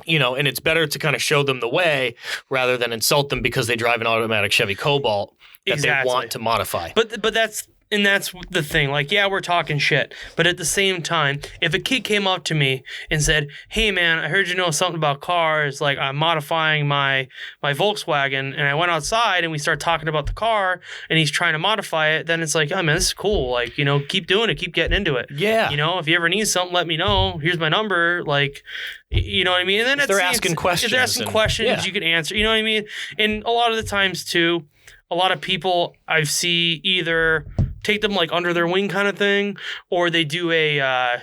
And it's better to kind of show them the way rather than insult them because they drive an automatic Chevy Cobalt that they want to modify. But that's the thing. Like, yeah, we're talking shit. But at the same time, if a kid came up to me and said, hey, man, I heard you know something about cars. Like, I'm modifying my Volkswagen. And I went outside and we started talking about the car and he's trying to modify it. Then it's like, oh, man, this is cool. Like, keep doing it. Keep getting into it. Yeah. If you ever need something, let me know. Here's my number. Like, you know what I mean? And then if they're asking questions. If they're asking questions, you can answer. You know what I mean? And a lot of the times, too, a lot of people I see either take them like under their wing kind of thing, or they do I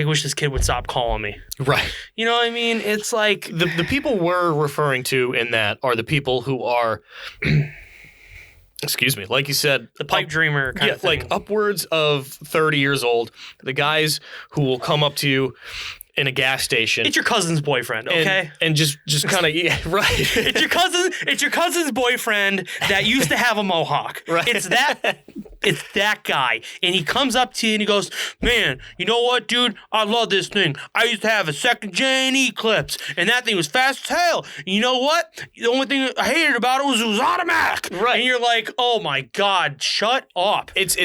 wish this kid would stop calling me. Right. You know what I mean? It's like the people we're referring to in that are the people who are excuse me, like you said, the pipe dreamer kind of thing. Like upwards of 30 years old. The guys who will come up to you in a gas station. It's your cousin's boyfriend, okay? And just kind of right. It's your cousin's boyfriend that used to have a mohawk. Right. It's that guy. And he comes up to you and he goes, man, you know what, dude? I love this thing. I used to have a second gen Eclipse, and that thing was fast as hell. And you know what? The only thing I hated about it was automatic. Right. And you're like, oh my God, shut up. It's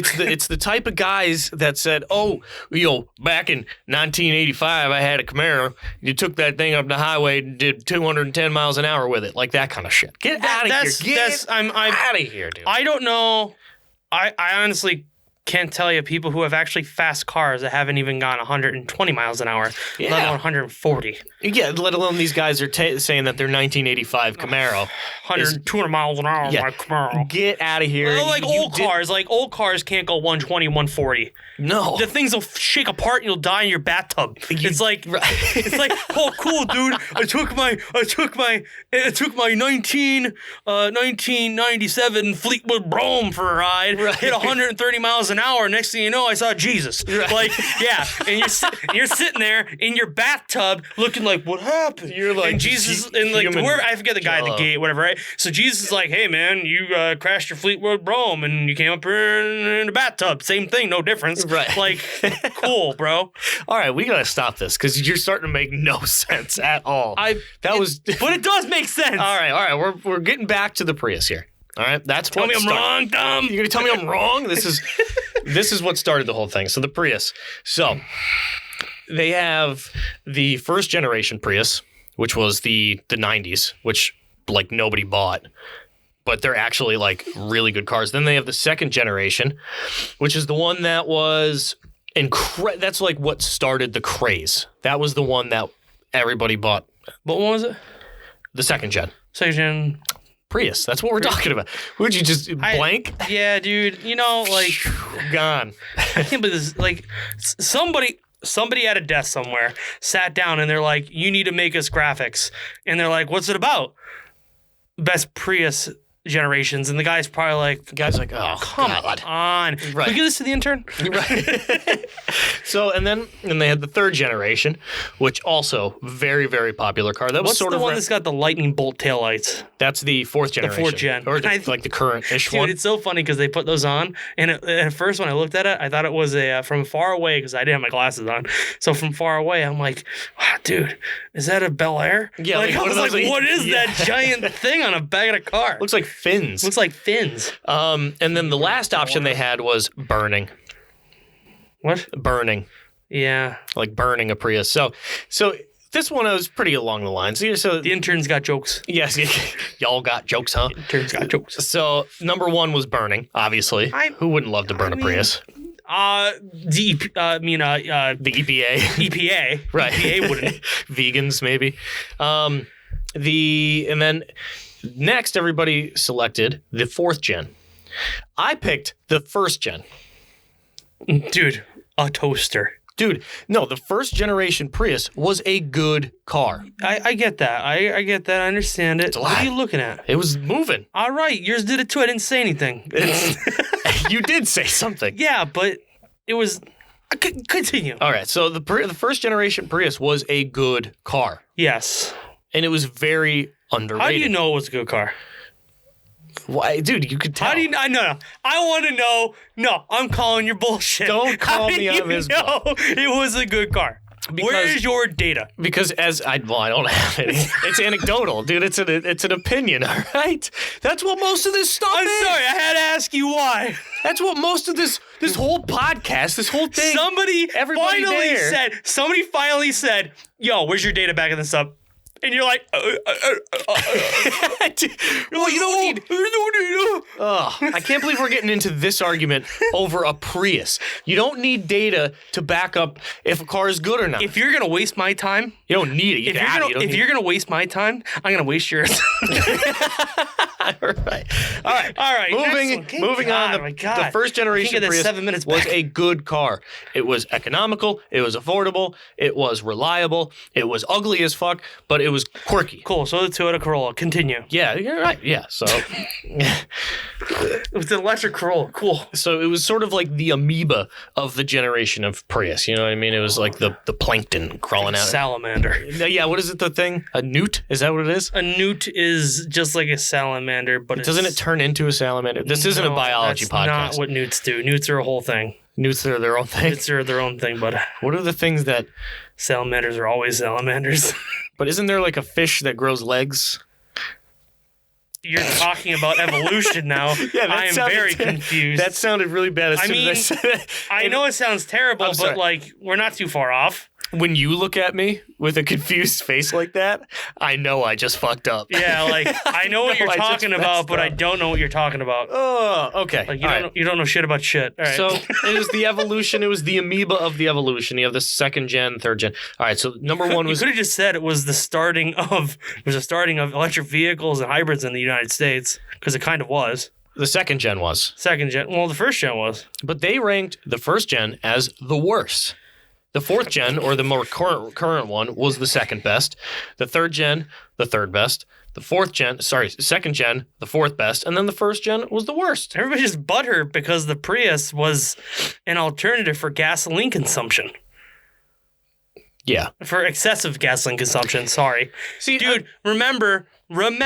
the type of guys that said, back in 1985, I had a Camaro. You took that thing up the highway and did 210 miles an hour with it. Like that kind of shit. Get out of here. I'm out of here, dude. I don't know. I honestly can't tell you people who have actually fast cars that haven't even gone 120 miles an hour, let alone 140. Yeah, let alone these guys are saying that they're 1985 Camaro. 200 miles an hour, my Camaro. Get out of here. Well, old cars can't go 120, 140. No. The things will shake apart and you'll die in your bathtub. It's like, oh, cool, dude. I took my 1997 Fleetwood Brougham for a ride. Right. Hit 130 miles an hour. Next thing you know, I saw Jesus. Right. Like, yeah. And you're sitting there in your bathtub looking like, what happened? You're like, and Jesus, and like, I forget the guy at the gate, whatever, right? So Jesus is like, hey, man, you crashed your Fleetwood Brougham and you came up here in the bathtub. Same thing, no difference. Right. Like, cool, bro. All right, we got to stop this because you're starting to make no sense at all. But it does make sense. All right. We're getting back to the Prius here. All right, that's tell me I'm wrong, dumb. You're gonna tell me I'm wrong? This is what started the whole thing. So the Prius. So they have the first generation Prius, which was the 90s, which like nobody bought. But they're actually like really good cars. Then they have the second generation, which is the one that was that's like what started the craze. That was the one that everybody bought. What one was it? The second gen. Second gen. Prius. That's what we're talking about. Would you just blank? Yeah, dude. You know, like gone. I can't believe this. Like somebody at a desk somewhere sat down and they're like, "You need to make us graphics," and they're like, "What's it about?" Best Prius generations, and the guy's probably like, oh, come God. on. Right. Can we give this to the intern? Right. So, and they had the third generation, which also very, very popular car. That was What's sort the of one that's got the lightning bolt taillights? That's the fourth generation. The fourth gen. Or like the current-ish Dude, one. it's so funny because they put those on, and at first when I looked at it, I thought it was from far away because I didn't have my glasses on. So from far away, I'm like, wow, dude, is that a Bel Air? Yeah. Like, I was like, what is that giant thing on a back of a car? Looks like fins. Looks like fins. And then the last option they had was burning. What? Burning. Yeah. Like burning a Prius. So this one was pretty along the lines. So the interns got jokes. Yes, y'all got jokes, huh? Interns got jokes. So number one was burning, obviously. Who wouldn't love to burn a Prius? The EPA. EPA. Right. EPA wouldn't. Vegans, maybe. And then next, everybody selected the fourth gen. I picked the first gen. Dude, a toaster. Dude, no, the first generation Prius was a good car. I get that. I get that. I understand it. It's a What lie. are you looking at? It was moving. All right, yours did it too. I didn't say anything. You did say something. Yeah, but it was... Continue. All right, so the first generation Prius was a good car. Yes. And it was very underrated. How do you know it was a good car? Why, dude, you could tell. How do you know? No. I want to know. No, I'm calling your bullshit. Don't call me on this. No, it was a good car. Where is your data? Because I don't have any. It's anecdotal, dude. It's an opinion, all right? That's what most of this stuff is. I'm sorry, I had to ask you why. That's what most of this whole podcast, this whole thing. Somebody finally said, "Yo, where's your data backing this up?" And you're like, Well, you don't need. I can't believe we're getting into this argument over a Prius. You don't need data to back up if a car is good or not. If you're gonna waste my time, you don't need it. If you're gonna waste my time, I'm gonna waste yours. All right. Moving on. The first generation Prius 7 minutes was back. a good car. It was economical. It was affordable. It was reliable. It was ugly as fuck, but it was quirky. Cool. So the Toyota Corolla. Continue. Yeah, you're right. Yeah. So it was an electric Corolla. Cool. So it was sort of like the amoeba of the generation of Prius. You know what I mean? It was like the plankton crawling out. Salamander. Yeah. What is it? The thing? A newt? Is that what it is? A newt is just like a salamander, but doesn't it turn into a salamander? This isn't a biology podcast. That's not what newts do. Newts are a whole thing. Newts are their own thing. Newts are their own thing, but what are the things that salamanders are always salamanders? But isn't there like a fish that grows legs? You're talking about evolution now. Yeah, I am very confused. That sounded really bad. I know it sounds terrible, but like we're not too far off. When you look at me with a confused face like that, I know I just fucked up. Yeah, like I know what you're talking about, but I don't know what you're talking about. Oh, okay. Like you don't know shit about shit. All right. So it was the evolution. It was the amoeba of the evolution. You have the second gen, third gen. All right. So number one was. You could have just said it was the starting of electric vehicles and hybrids in the United States, because it kind of was. The second gen was. Second gen. Well, the first gen was. But they ranked the first gen as the worst. The fourth gen, or the more current one, was the second best. The third gen, the third best. Second gen, the fourth best. And then the first gen was the worst. Everybody just butthurt because the Prius was an alternative for gasoline consumption. Yeah. For excessive gasoline consumption, sorry. See, dude, remember when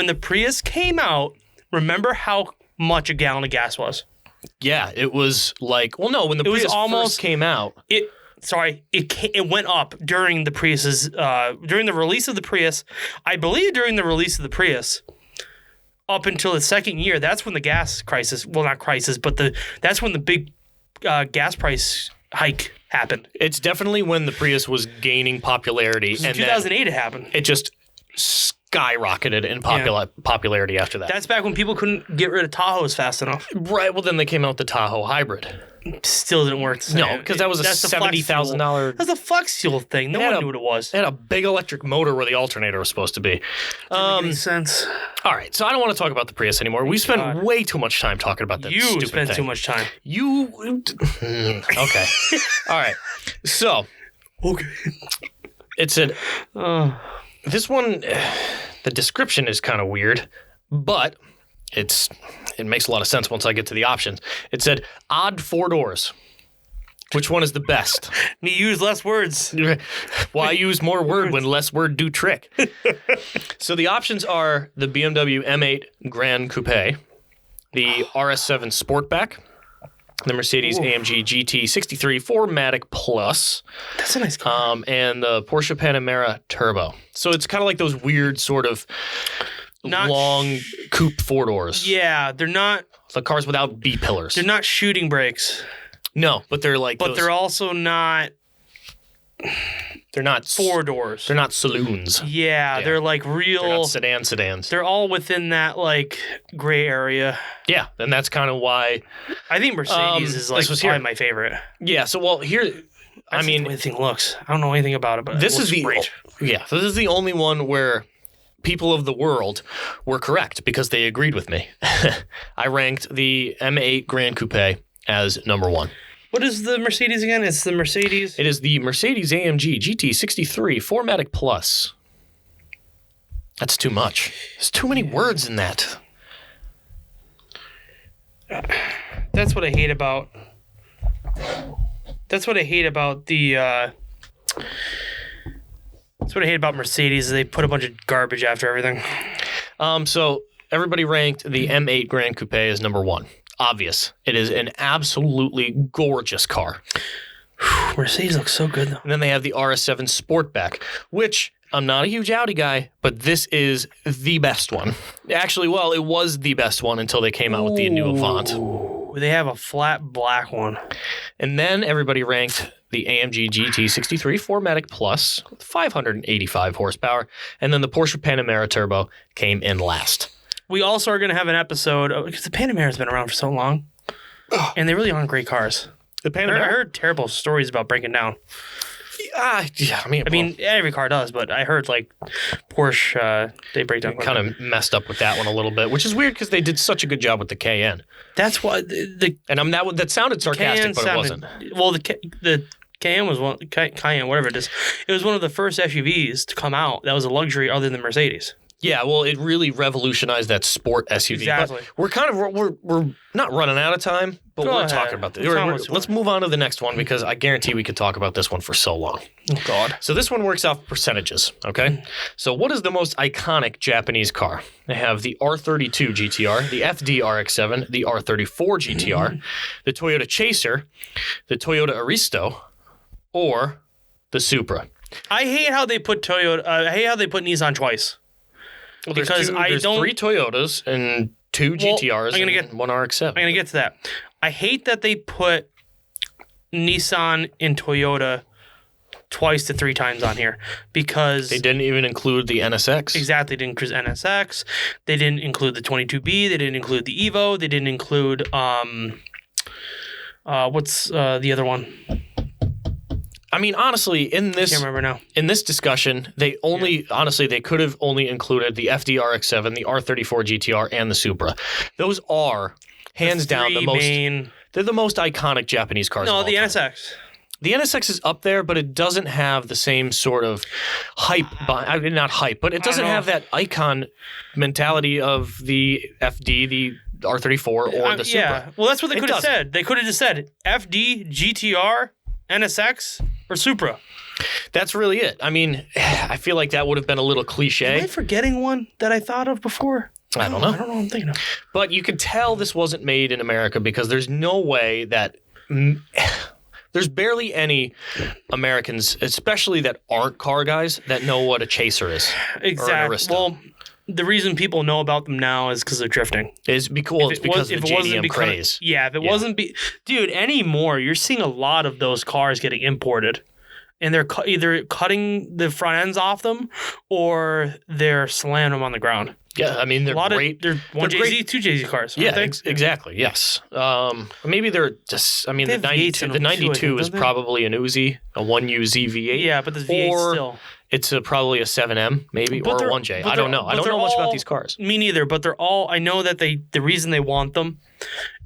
the Prius came out, remember how much a gallon of gas was? Yeah, it was like, well, no, when the Prius first came out. It went up during the Prius's, during the release of the Prius. I believe during the release of the Prius, up until the second year, that's when the gas crisis, well, not crisis, but that's when the big gas price hike happened. It's definitely when the Prius was gaining popularity. In and 2008 it happened. It just skyrocketed in popularity after that. That's back when people couldn't get rid of Tahoes fast enough. Right. Well, then they came out with the Tahoe Hybrid. Still didn't work the same. No, because that was That's a the flex fuel. $70,000. That's a flex fuel thing. No one knew what it was. It had a big electric motor where the alternator was supposed to be. Doesn't make any sense. All right, so I don't want to talk about the Prius anymore. We spent way too much time talking about that stupid You spent thing. too much time. Okay. All right. So. Okay. It said, this one, the description is kind of weird, but it makes a lot of sense once I get to the options. It said, odd 4 doors. Which one is the best? Me use less words. Why use more word when less word do trick? So the options are the BMW M8 Grand Coupe, the RS7 Sportback, the Mercedes AMG GT63 4MATIC Plus. That's a nice car. And the Porsche Panamera Turbo. So it's kind of like those weird sort of long coupe 4 doors. Yeah, they're not. The cars without B-pillars. They're not shooting brakes. No, but they're like But they're also not. They're not 4 doors. They're not saloons. Yeah, they're like real. They're not sedans. They're all within that gray area. Yeah, and that's kind of why. I think Mercedes is probably my favorite. Yeah. So here, I mean, the way the thing looks. I don't know anything about it, but this is great. This is the only one where people of the world were correct because they agreed with me. I ranked the M8 Grand Coupe as number 1. What is the Mercedes again? It's the Mercedes. It is the Mercedes AMG GT63 4MATIC Plus. That's too much. There's too many words in that. That's what I hate about. That's what I hate about the. That's what I hate about Mercedes. Is they put a bunch of garbage after everything. So everybody ranked the M8 Grand Coupe as number 1. Obvious. It is an absolutely gorgeous car. Mercedes looks so good, though. And then they have the RS7 Sportback, which I'm not a huge Audi guy, but this is the best one. Actually, well, it was the best one until they came out with the new Avant. They have a flat black one. And then everybody ranked the AMG GT63 4MATIC Plus, 585 horsepower, and then the Porsche Panamera Turbo came in last. We also are going to have an episode because the Panamera's been around for so long, and they really aren't great cars. The Panamera? I heard terrible stories about breaking down. Yeah, I mean, every car does, but I heard Porsche they break down. Kind of messed up with that one a little bit, which is weird because they did such a good job with the Cayenne. That's why and that sounded sarcastic, but it wasn't. Well, the Cayenne was Cayenne, whatever it is. It was one of the first SUVs to come out that was a luxury other than Mercedes. Yeah, well, it really revolutionized that sport SUV. Exactly. But we're not running out of time, but we're talking about this. Let's move on to the next one because I guarantee we could talk about this one for so long. Oh, God. So this one works off percentages, okay? So what is the most iconic Japanese car? They have the R32 GTR, the FD RX-7, the R34 GTR, the Toyota Chaser, the Toyota Aristo, or the Supra. I hate how they put Nissan twice. Well, there's 3 Toyotas and 2 GTRs and 1 RX-7. I'm going to get to that. I hate that they put Nissan and Toyota twice to 3 times on here because they didn't even include the NSX. Exactly. They didn't include NSX. They didn't include the 22B. They didn't include the Evo. They didn't include what's the other one? I mean, honestly, in this, I can't remember now. In this discussion, they could have only included the FD RX-7, the R34 GTR, and the Supra. Those are hands down they're the most iconic Japanese cars. No, the NSX. The NSX is up there, but it doesn't have the same sort of hype. Not hype, but it doesn't have that icon mentality of the FD, the R34, or the Supra. Yeah, well, that's what they could have said. They could have just said FD, GTR, NSX, or Supra. That's really it. I mean, I feel like that would have been a little cliche. Am I forgetting one that I thought of before? I don't know. I don't know what I'm thinking of. But you could tell this wasn't made in America because there's no way that... There's barely any Americans, especially that aren't car guys, that know what a Chaser is. Exactly. Well, the reason people know about them now is because they're drifting. It's because of the JDM craze. Yeah, if it wasn't... Dude, anymore, you're seeing a lot of those cars getting imported. And they're either cutting the front ends off them or they're slamming them on the ground. Yeah, I mean, they're great. They're one JZ, two JZ cars. Yeah, exactly, yes. Maybe they're just... I mean, the 92 is probably an Uzi, a 1UZ V8. Yeah, but the V8 still... It's probably a 7M, maybe, or a 1J. I don't know. I don't know much about these cars. Me neither, but they're all... I know that the reason they want them...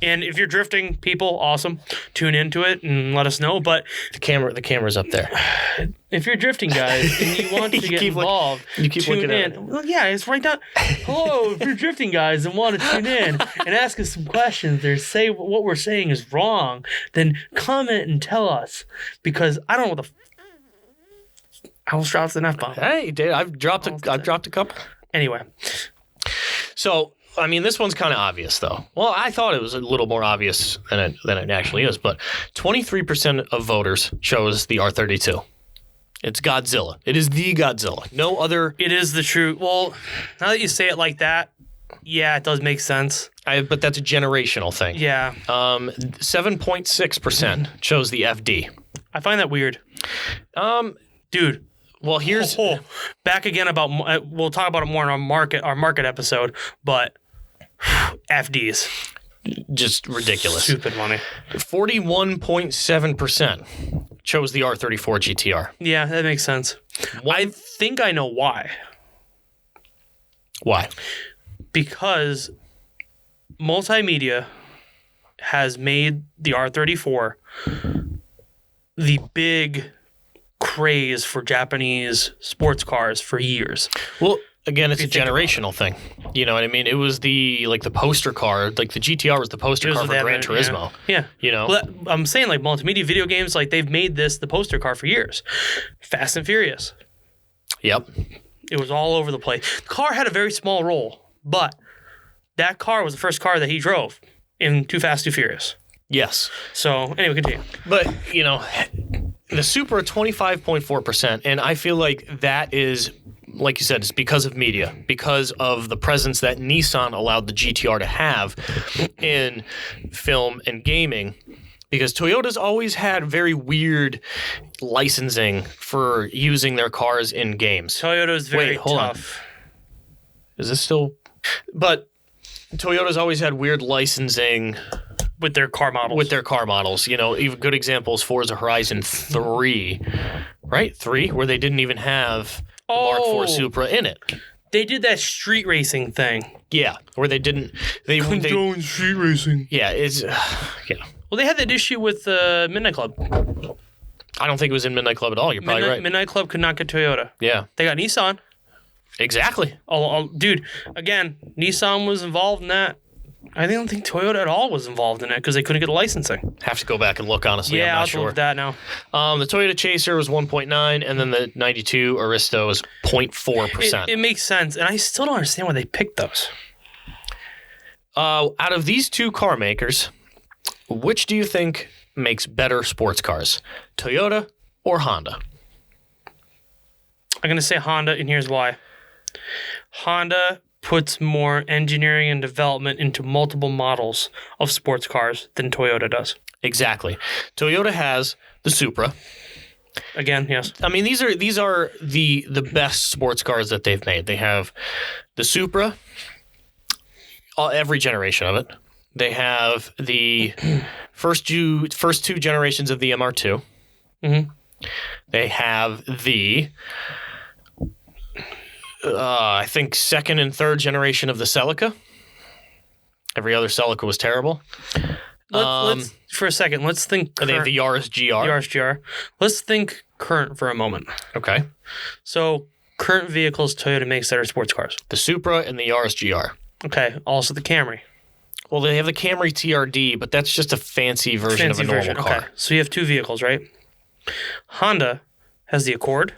And if you're drifting, people, awesome. Tune into it and let us know. But the camera's up there. If you're drifting, guys, and you want to get involved, you keep tune looking in. at it. Well, yeah, it's right down. Hello, if you're drifting, guys, and want to tune in and ask us some questions or say what we're saying is wrong, then comment and tell us. Because I don't know what the... I almost dropped an F-bomb. Hey, Dave, I've dropped a couple. Anyway. So... I mean, this one's kind of obvious, though. Well, I thought it was a little more obvious than it actually is, but 23% of voters chose the R32. It's Godzilla. It is the Godzilla. No other... It is the true... Well, now that you say it like that, yeah, it does make sense. But that's a generational thing. Yeah. 7.6% chose the FD. I find that weird. Dude... Well, here's... back again about... we'll talk about it more in our market episode, but... FDs. Just ridiculous. Stupid money. 41.7% chose the R34 GTR. Yeah, that makes sense. I think I know why. Why? Because multimedia has made the R34 the big craze for Japanese sports cars for years. Well... Again, it's a generational thing. You know what I mean? It was the poster car. Like the GTR was the poster car for Gran Turismo. Yeah. You know? Well, I'm saying like multimedia video games, like they've made this the poster car for years. Fast and Furious. Yep. It was all over the place. The car had a very small role, but that car was the first car that he drove in Too Fast, Too Furious. Yes. So anyway, continue. But, you know, the Supra 25.4%, and I feel like that is... Like you said, it's because of media, because of the presence that Nissan allowed the GTR to have in film and gaming, because Toyota's always had very weird licensing for using their cars in games. Toyota's very tough. Is this still... But Toyota's always had weird licensing... With their car models. You know, even good examples, Forza Horizon 3, right? 3, where they didn't even have... Mark IV Supra in it. They did that street racing thing. Yeah, where they didn't... They condone street racing. Yeah, it's... yeah. Well, they had that issue with Midnight Club. I don't think it was in Midnight Club at all. You're probably right. Midnight Club could not get Toyota. Yeah. They got Nissan. Exactly. Dude, again, Nissan was involved in that. I don't think Toyota at all was involved in it because they couldn't get the licensing. Have to go back and look, honestly. Yeah, I'm not sure. Look at that now. The Toyota Chaser was 1.9, and then the 92 Aristo is 0.4%. It makes sense, and I still don't understand why they picked those. Out of these two car makers, which do you think makes better sports cars, Toyota or Honda? I'm going to say Honda, and here's why. Honda puts more engineering and development into multiple models of sports cars than Toyota does. Exactly. Toyota has the Supra. Again, yes. I mean, these are the best sports cars that they've made. They have the Supra, every generation of it. They have the first two generations of the MR2. Mm-hmm. They have the... I think second and third generation of the Celica. Every other Celica was terrible. Let's for a second, let's think current. They have the Yaris GR. Yaris GR. Let's think current for a moment. Okay. So, current vehicles Toyota makes that are sports cars. The Supra and the Yaris GR. Okay. Also the Camry. Well, they have the Camry TRD, but that's just a fancy version of a normal car. Okay. So you have two vehicles, right? Honda has the Accord.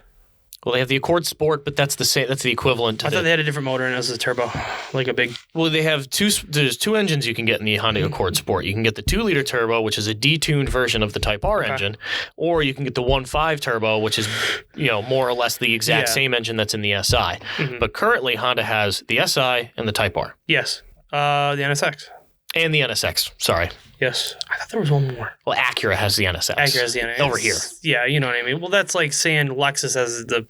Well, they have the Accord Sport, but that's the same. That's the equivalent to I thought they had a different motor and it was a turbo, like a big. Well, they have there's two engines you can get in the Honda Accord Sport. You can get the 2-liter turbo, which is a detuned version of the Type R engine, or you can get the 1.5 turbo, which is, more or less the exact same engine that's in the SI. Mm-hmm. But currently, Honda has the SI and the Type R. Yes. The NSX. And the NSX, sorry. Yes. I thought there was one more. Well, Acura has the NSX. Acura has the NSX. Over here. Yeah, you know what I mean. Well, that's like saying Lexus has the...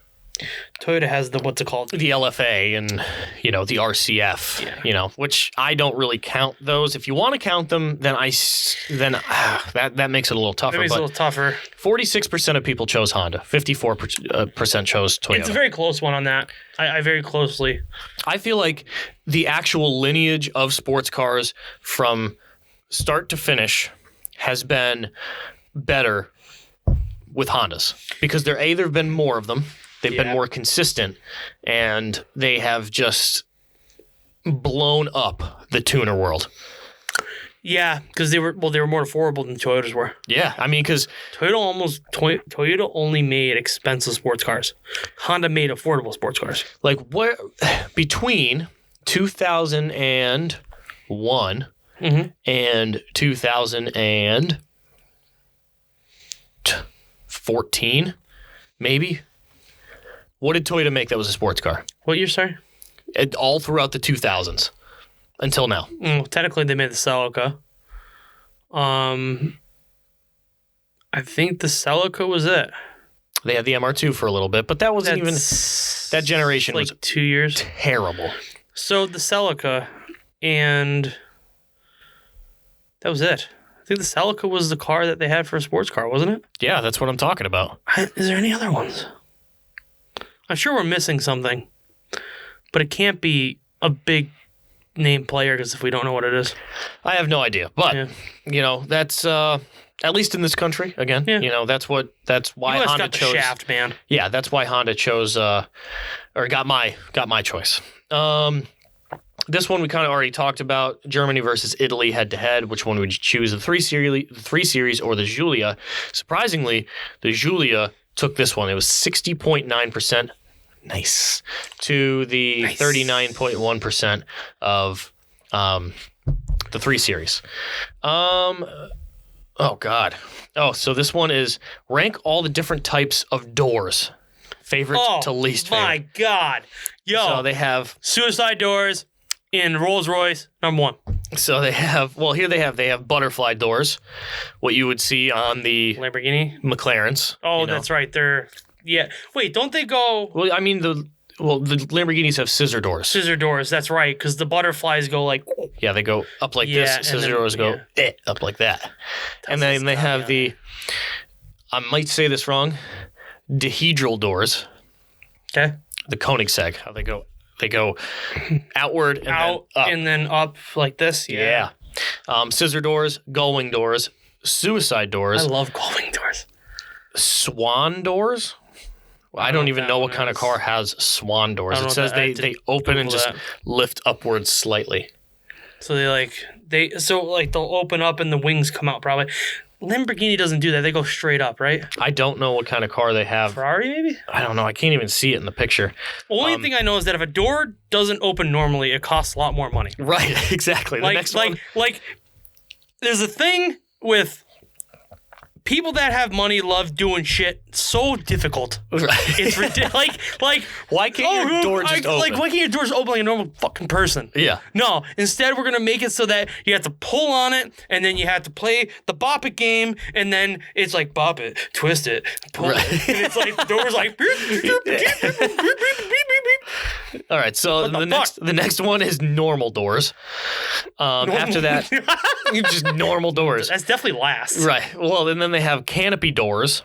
Toyota has the, what's it called? The LFA and, the RCF, which I don't really count those. If you want to count them, then that makes it a little tougher. That makes it a little tougher. 46% of people chose Honda. 54% chose Toyota. It's a very close one on that. I very closely. I feel like the actual lineage of sports cars from start to finish has been better with Hondas because there have been more of them. They've been more consistent, and they have just blown up the tuner world. Yeah, because they were more affordable than Toyotas were. Yeah, I mean, because Toyota only made expensive sports cars. Honda made affordable sports cars. Like where between 2001 and 2014, maybe. What did Toyota make that was a sports car? What year, sorry? All throughout the 2000s until now. Technically, they made the Celica. I think the Celica was it. They had the MR2 for a little bit, but that wasn't even... That generation was 2 years. Terrible. So the Celica, and that was it. I think the Celica was the car that they had for a sports car, wasn't it? Yeah, that's what I'm talking about. Is there any other ones? I'm sure we're missing something, but it can't be a big name player because if we don't know what it is. I have no idea, but that's at least in this country again. Yeah. That's why Honda chose the shaft, man. Yeah, that's why Honda chose or got my choice. This one we kind of already talked about. Germany versus Italy head to head. Which one would you choose? The 3 Series or the Giulia? Surprisingly, the Giulia took this one. It was 60.9%. Nice. To the 39.1% of the 3 Series. Oh, God. Oh, so this one is rank all the different types of doors. Favorite to least favorite. Oh, my God. Yo. So they have... Suicide doors in Rolls-Royce, number 1. So they have... Well, here they have butterfly doors. What you would see on the... Lamborghini? McLarens. Oh, that's right. They're... Yeah. Wait, don't they go... Well, I mean, the Lamborghinis have scissor doors. Scissor doors, that's right, because the butterflies go like... Yeah, they go up like this. Scissor doors go up like that. And then they have the... I might say this wrong. Dihedral doors. Okay. The Koenigsegg. How they go outward and then up. And then up like this. Yeah. Scissor doors, gullwing doors, suicide doors. I love gullwing doors. Swan doors. Well, I don't even know what kind of car has swan doors. It says they open and just lift upwards slightly. So they'll open up and the wings come out probably. Lamborghini doesn't do that. They go straight up, right? I don't know what kind of car they have. Ferrari, maybe? I don't know. I can't even see it in the picture. Only thing I know is that if a door doesn't open normally, it costs a lot more money. Right, exactly. The next one. There's a thing with people that have money love doing shit so difficult. Right. It's ridiculous. Why can't your door just open? Why can't your doors open like a normal fucking person? Yeah. No. Instead, we're gonna make it so that you have to pull on it, and then you have to play the bop it game, and then it's like bop it, twist it, pull it, and it's like the door's like. All right. So the next one is normal doors. After that, just normal doors. That's definitely last. Right. Well, and then they have canopy doors,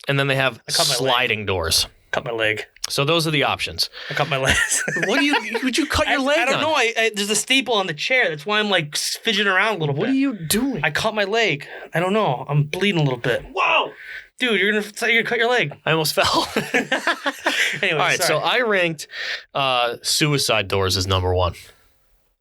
and then they have sliding doors. Cut my leg. So those are the options. I cut my legs. Would you cut your leg? I don't know. There's a staple on the chair. That's why I'm like fidgeting around a little bit. What are you doing? I cut my leg. I don't know. I'm bleeding a little bit. Whoa. Dude, you're gonna cut your leg. I almost fell. Anyway, all right. sorry. So I ranked suicide doors as number 1.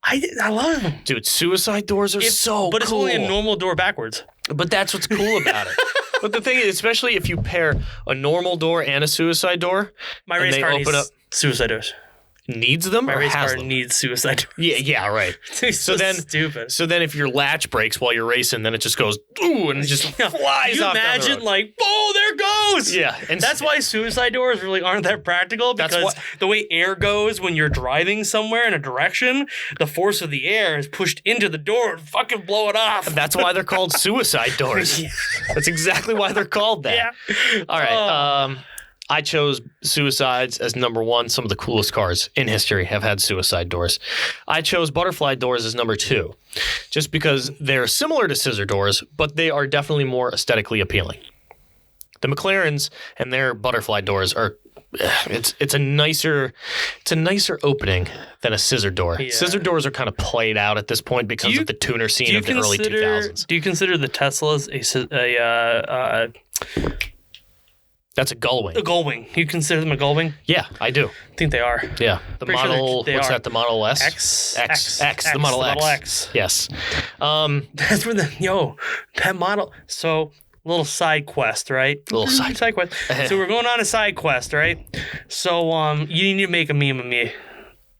I love them. Dude, suicide doors are so cool. But it's only a normal door backwards. But that's what's cool about it. But the thing is, especially if you pair a normal door and a suicide door, My and race they car open needs suicide doors. needs them My or race has car them? needs suicide doors. Yeah, right. It's So then, stupid. So then, if your latch breaks while you're racing, then it just goes ooh, and it just flies Can you off down the imagine, road. like, oh, there goes. Yeah, and That's why suicide doors really aren't that practical, That's because why- the way air goes when you're driving somewhere in a direction, the force of the air is pushed into the door and fucking blow it off. That's why they're called suicide doors. That's exactly why they're called that. Yeah. All right. I chose suicides as number one. Some of the coolest cars in history have had suicide doors. I chose butterfly doors as number two, just because they're similar to scissor doors, but they are definitely more aesthetically appealing. The McLarens and their butterfly doors are. It's a nicer opening than a scissor door. Yeah. Scissor doors are kind of played out at this point because of the tuner scene of the early 2000s. Do you consider the Teslas That's a gull-wing. a gull-wing? You consider them a gull-wing? Yeah, I do. I think they are. Yeah, the Pretty sure model. they What's are. that? The Model S. X. The Model X. Model X. Yes. That's where that model. So, little side quest, right? Little side quest. So we're going on a side quest, right? So you need to make a meme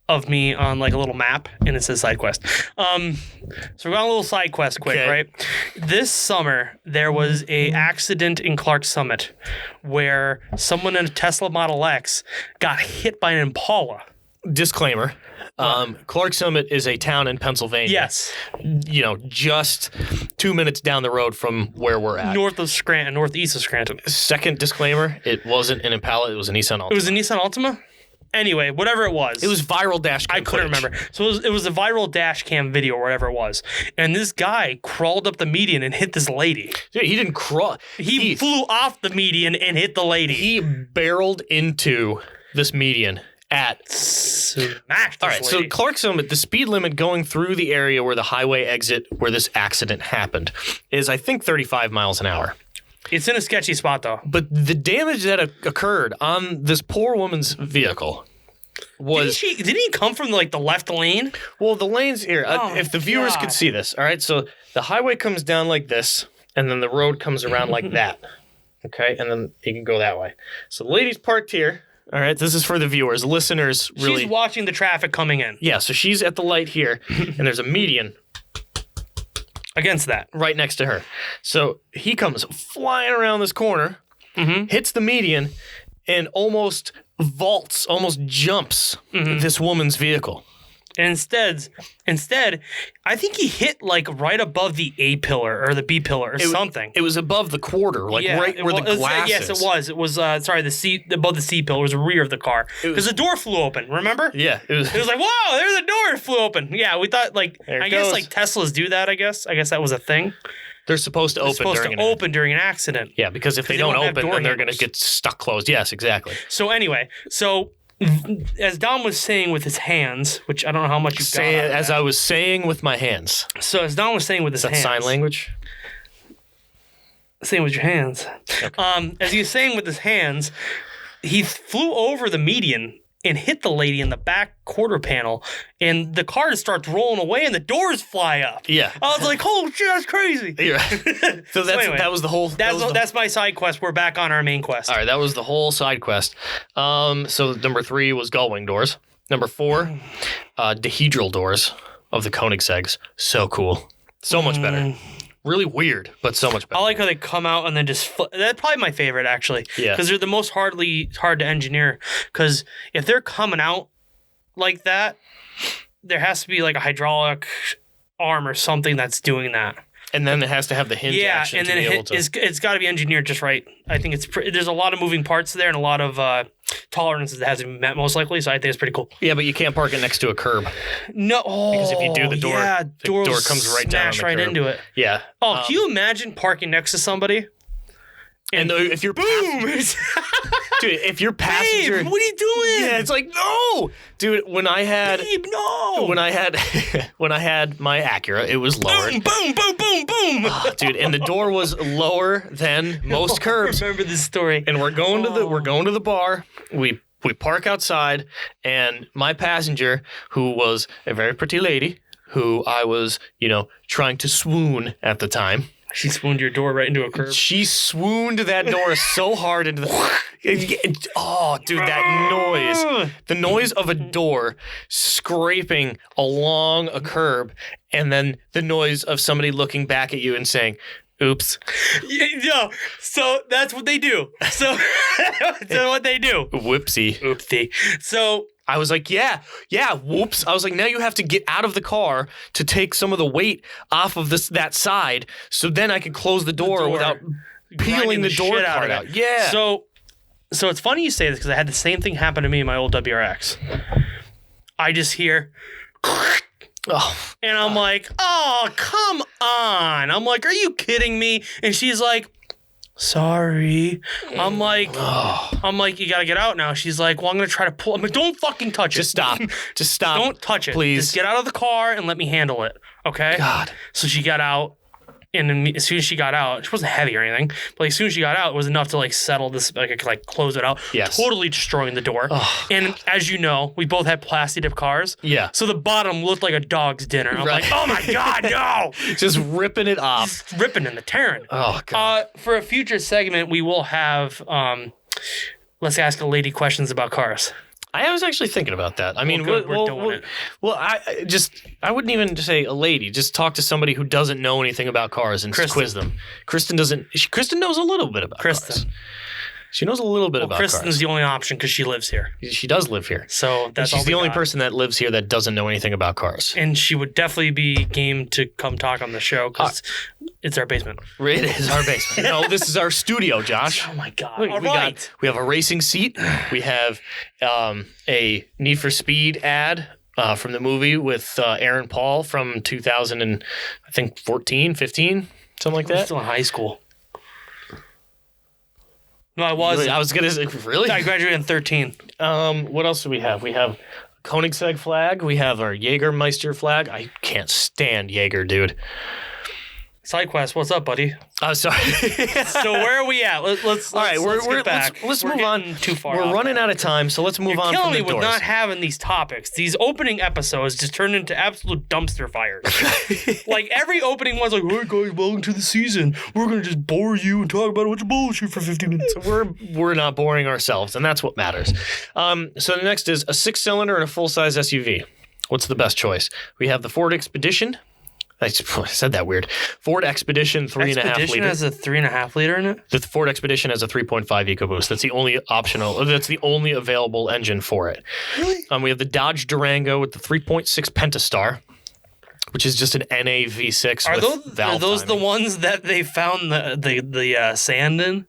of me on like a little map, and it says side quest. So we're on a little side quest quick, Okay. right? This summer there was a accident in Clark Summit where someone in a Tesla Model X got hit by an Impala. Disclaimer. Clark Summit is a town in Pennsylvania. Yes, Just 2 minutes down the road from where we're at. northeast of Scranton. Second disclaimer: it wasn't an Impala; it was a Nissan Altima. It was a Nissan Altima? Anyway, whatever it was. It was viral dash cam I couldn't footage. remember. So it was a viral dash cam video or whatever it was. And this guy crawled up the median and hit this lady. Dude, he didn't crawl. He flew off the median and hit the lady. He barreled into this median at. Smashed this All right, so lady. Clark Summit, the speed limit going through the area where the highway exit, where this accident happened, is I think 35 miles an hour. It's in a sketchy spot, though. But the damage that occurred on this poor woman's vehicle was Didn't he come from like the left lane? well, the lanes here. Oh, if the viewers God. could see this, all right. So the highway comes down like this, and then the road comes around like that. Okay, and then you can go that way. So the lady's parked here. All right, this is for the viewers, listeners. Really, She's watching the traffic coming in. yeah. So she's at the light here, and there's a median Against that. right next to her. So he comes flying around this corner, hits the median, and almost vaults, almost jumps this woman's vehicle. And instead, I think he hit like right above the A pillar or the B pillar or something. It was above the quarter, like right where the glass yes, is. it was. It was. The C above the C pillar was the rear of the car because the door flew open. Remember? Yeah, it was. It was like, whoa, there's a door flew open. Yeah, we thought like There it I guess goes. like Teslas do that. I guess that was a thing. They're supposed to It's open supposed during to an open during an accident. Yeah, because if they they don't won't have open, door then they're going to handles. get stuck closed. Yes, exactly. So anyway, as Dom was saying with his hands, which I don't know how much you Say got. it as I was saying with my hands. So as Dom was saying with his Is that hands, sign language? saying with your hands. As he was saying with his hands, he flew over the median and hit the lady in the back quarter panel, and the car just starts rolling away, and the doors fly up. Yeah. I was like, "Oh shit, that's crazy!" Yeah. So anyway, that was the whole. That's my side quest. We're back on our main quest. All right, that was the whole side quest. So number 3 was gull-wing doors. Number 4, dihedral doors of the Koenigsegg's. So cool. So much better. Really weird, but so much better. I like how they come out and then just that's probably my favorite actually. Yeah. Because they're the most hard to engineer. Because if they're coming out like that, there has to be like a hydraulic arm or something that's doing that. And then it has to have the hinge action and to then be able to. it's got to be engineered just right. I think there's a lot of moving parts there and a lot of tolerances that has to be met most likely. So I think it's pretty cool. Yeah, but you can't park it next to a curb. No, Because if you do, the door door comes right down on smash the right curb. into it. Yeah. Oh, can you imagine parking next to somebody? And if you're boom, dude, if your passenger, Babe, what are you doing? yeah, it's like no, dude. When I had Babe, no. when I had my Acura, it was lowered, Boom, boom, boom, boom, boom. dude, and the door was lower than most curbs. I remember this story. And we're going to the bar. We park outside, and my passenger, who was a very pretty lady, who I was trying to swoon at the time. She swooned your door right into a curb. She swooned that door so hard into the... Oh, dude, that noise. The noise of a door scraping along a curb, and then the noise of somebody looking back at you and saying, oops. Yeah, so that's what they do. So that's what they do. Whoopsie. Oopsie. So... I was like, yeah, whoops. I was like, now you have to get out of the car to take some of the weight off of that side, so then I could close the door without peeling the door part out. Yeah. So it's funny you say this because I had the same thing happen to me in my old WRX. I just hear, and I'm like, oh, come on. I'm like, are you kidding me? And she's like, sorry. I'm like, you gotta get out now. She's like, well, I'm gonna try to pull. I'm like, don't fucking touch it. Just stop. Don't touch it. Please. Just get out of the car and let me handle it. Okay? God. So she got out. And then as soon as she got out, she wasn't heavy or anything, but as soon as she got out, it was enough to like settle this, like I could like close it out, totally destroying the door. Oh, and God. As you know, we both had plastic dip cars. Yeah. So the bottom looked like a dog's dinner. I'm like, oh my God, no. Just ripping it off. Just ripping and the tearing. Oh, God. For a future segment, we will have, let's ask a lady questions about cars. I was actually thinking about that. I mean, we're doing it. Well, I wouldn't even say a lady. Just talk to somebody who doesn't know anything about cars and just quiz them. Kristen knows a little bit about cars. She knows a little bit about Kristen's cars. the only option because she lives here. She does live here. So that's she's the only person that lives here that doesn't know anything about cars. And she would definitely be game to come talk on the show because it's our basement. It is our basement. No, this is our studio, Josh. Oh my God. We have a racing seat. We have a Need for Speed ad from the movie with Aaron Paul from 2014, 15, something like that. I'm still in high school. No, I was. I was going to say, really? I graduated in 13. What else do we have? We have Koenigsegg flag. We have our Jägermeister flag. I can't stand Jaeger, dude. SideQuest, what's up, buddy? Sorry. So where are we at? Let's all right, let's move on. Too far. We're running out of time, so let's move on. You're killing from the me with doors. not having these topics. These opening episodes just turned into absolute dumpster fires. Like every opening was like, "Hey guys, welcome to the season. We're gonna just bore you and talk about a bunch of bullshit for 15 minutes." We're not boring ourselves, and that's what matters. So the next is a 6-cylinder and a full-size SUV. What's the best choice? We have the Ford Expedition. I said that weird. Ford Expedition 3.5 liter. Expedition has a 3.5 liter in it? The Ford Expedition has a 3.5 EcoBoost. That's the only that's the only available engine for it. Really? We have the Dodge Durango with the 3.6 Pentastar, which is just an NA V6 Are valve those timing. the ones that they found the sand in?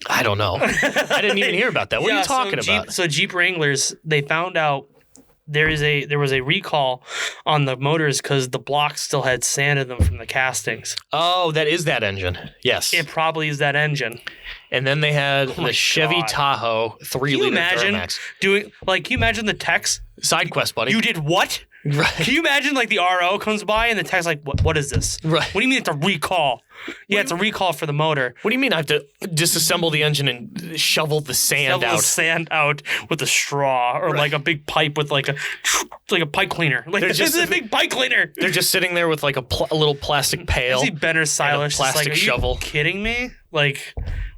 I don't know. I didn't even hear about that. What are you talking about? So Jeep Wranglers, they found out there was a recall on the motors because the blocks still had sand in them from the castings. Oh, that is that engine. Yes. It probably is that engine. And then they had the Chevy Tahoe 3-liter Duramax. Can you imagine the text? SideQuest, buddy. You did what? Right. Can you imagine like the RO comes by and the tech's like, what is this? Right. What do you mean it's a recall? Yeah, it's a recall for the motor. What do you mean I have to disassemble the engine and shovel the sand out? The sand out with a straw or like a big pipe with like a pipe cleaner. Like this is a big pipe cleaner. They're just sitting there with like a little plastic pail. I see Benner Silas plastic like, are shovel. You kidding me? Like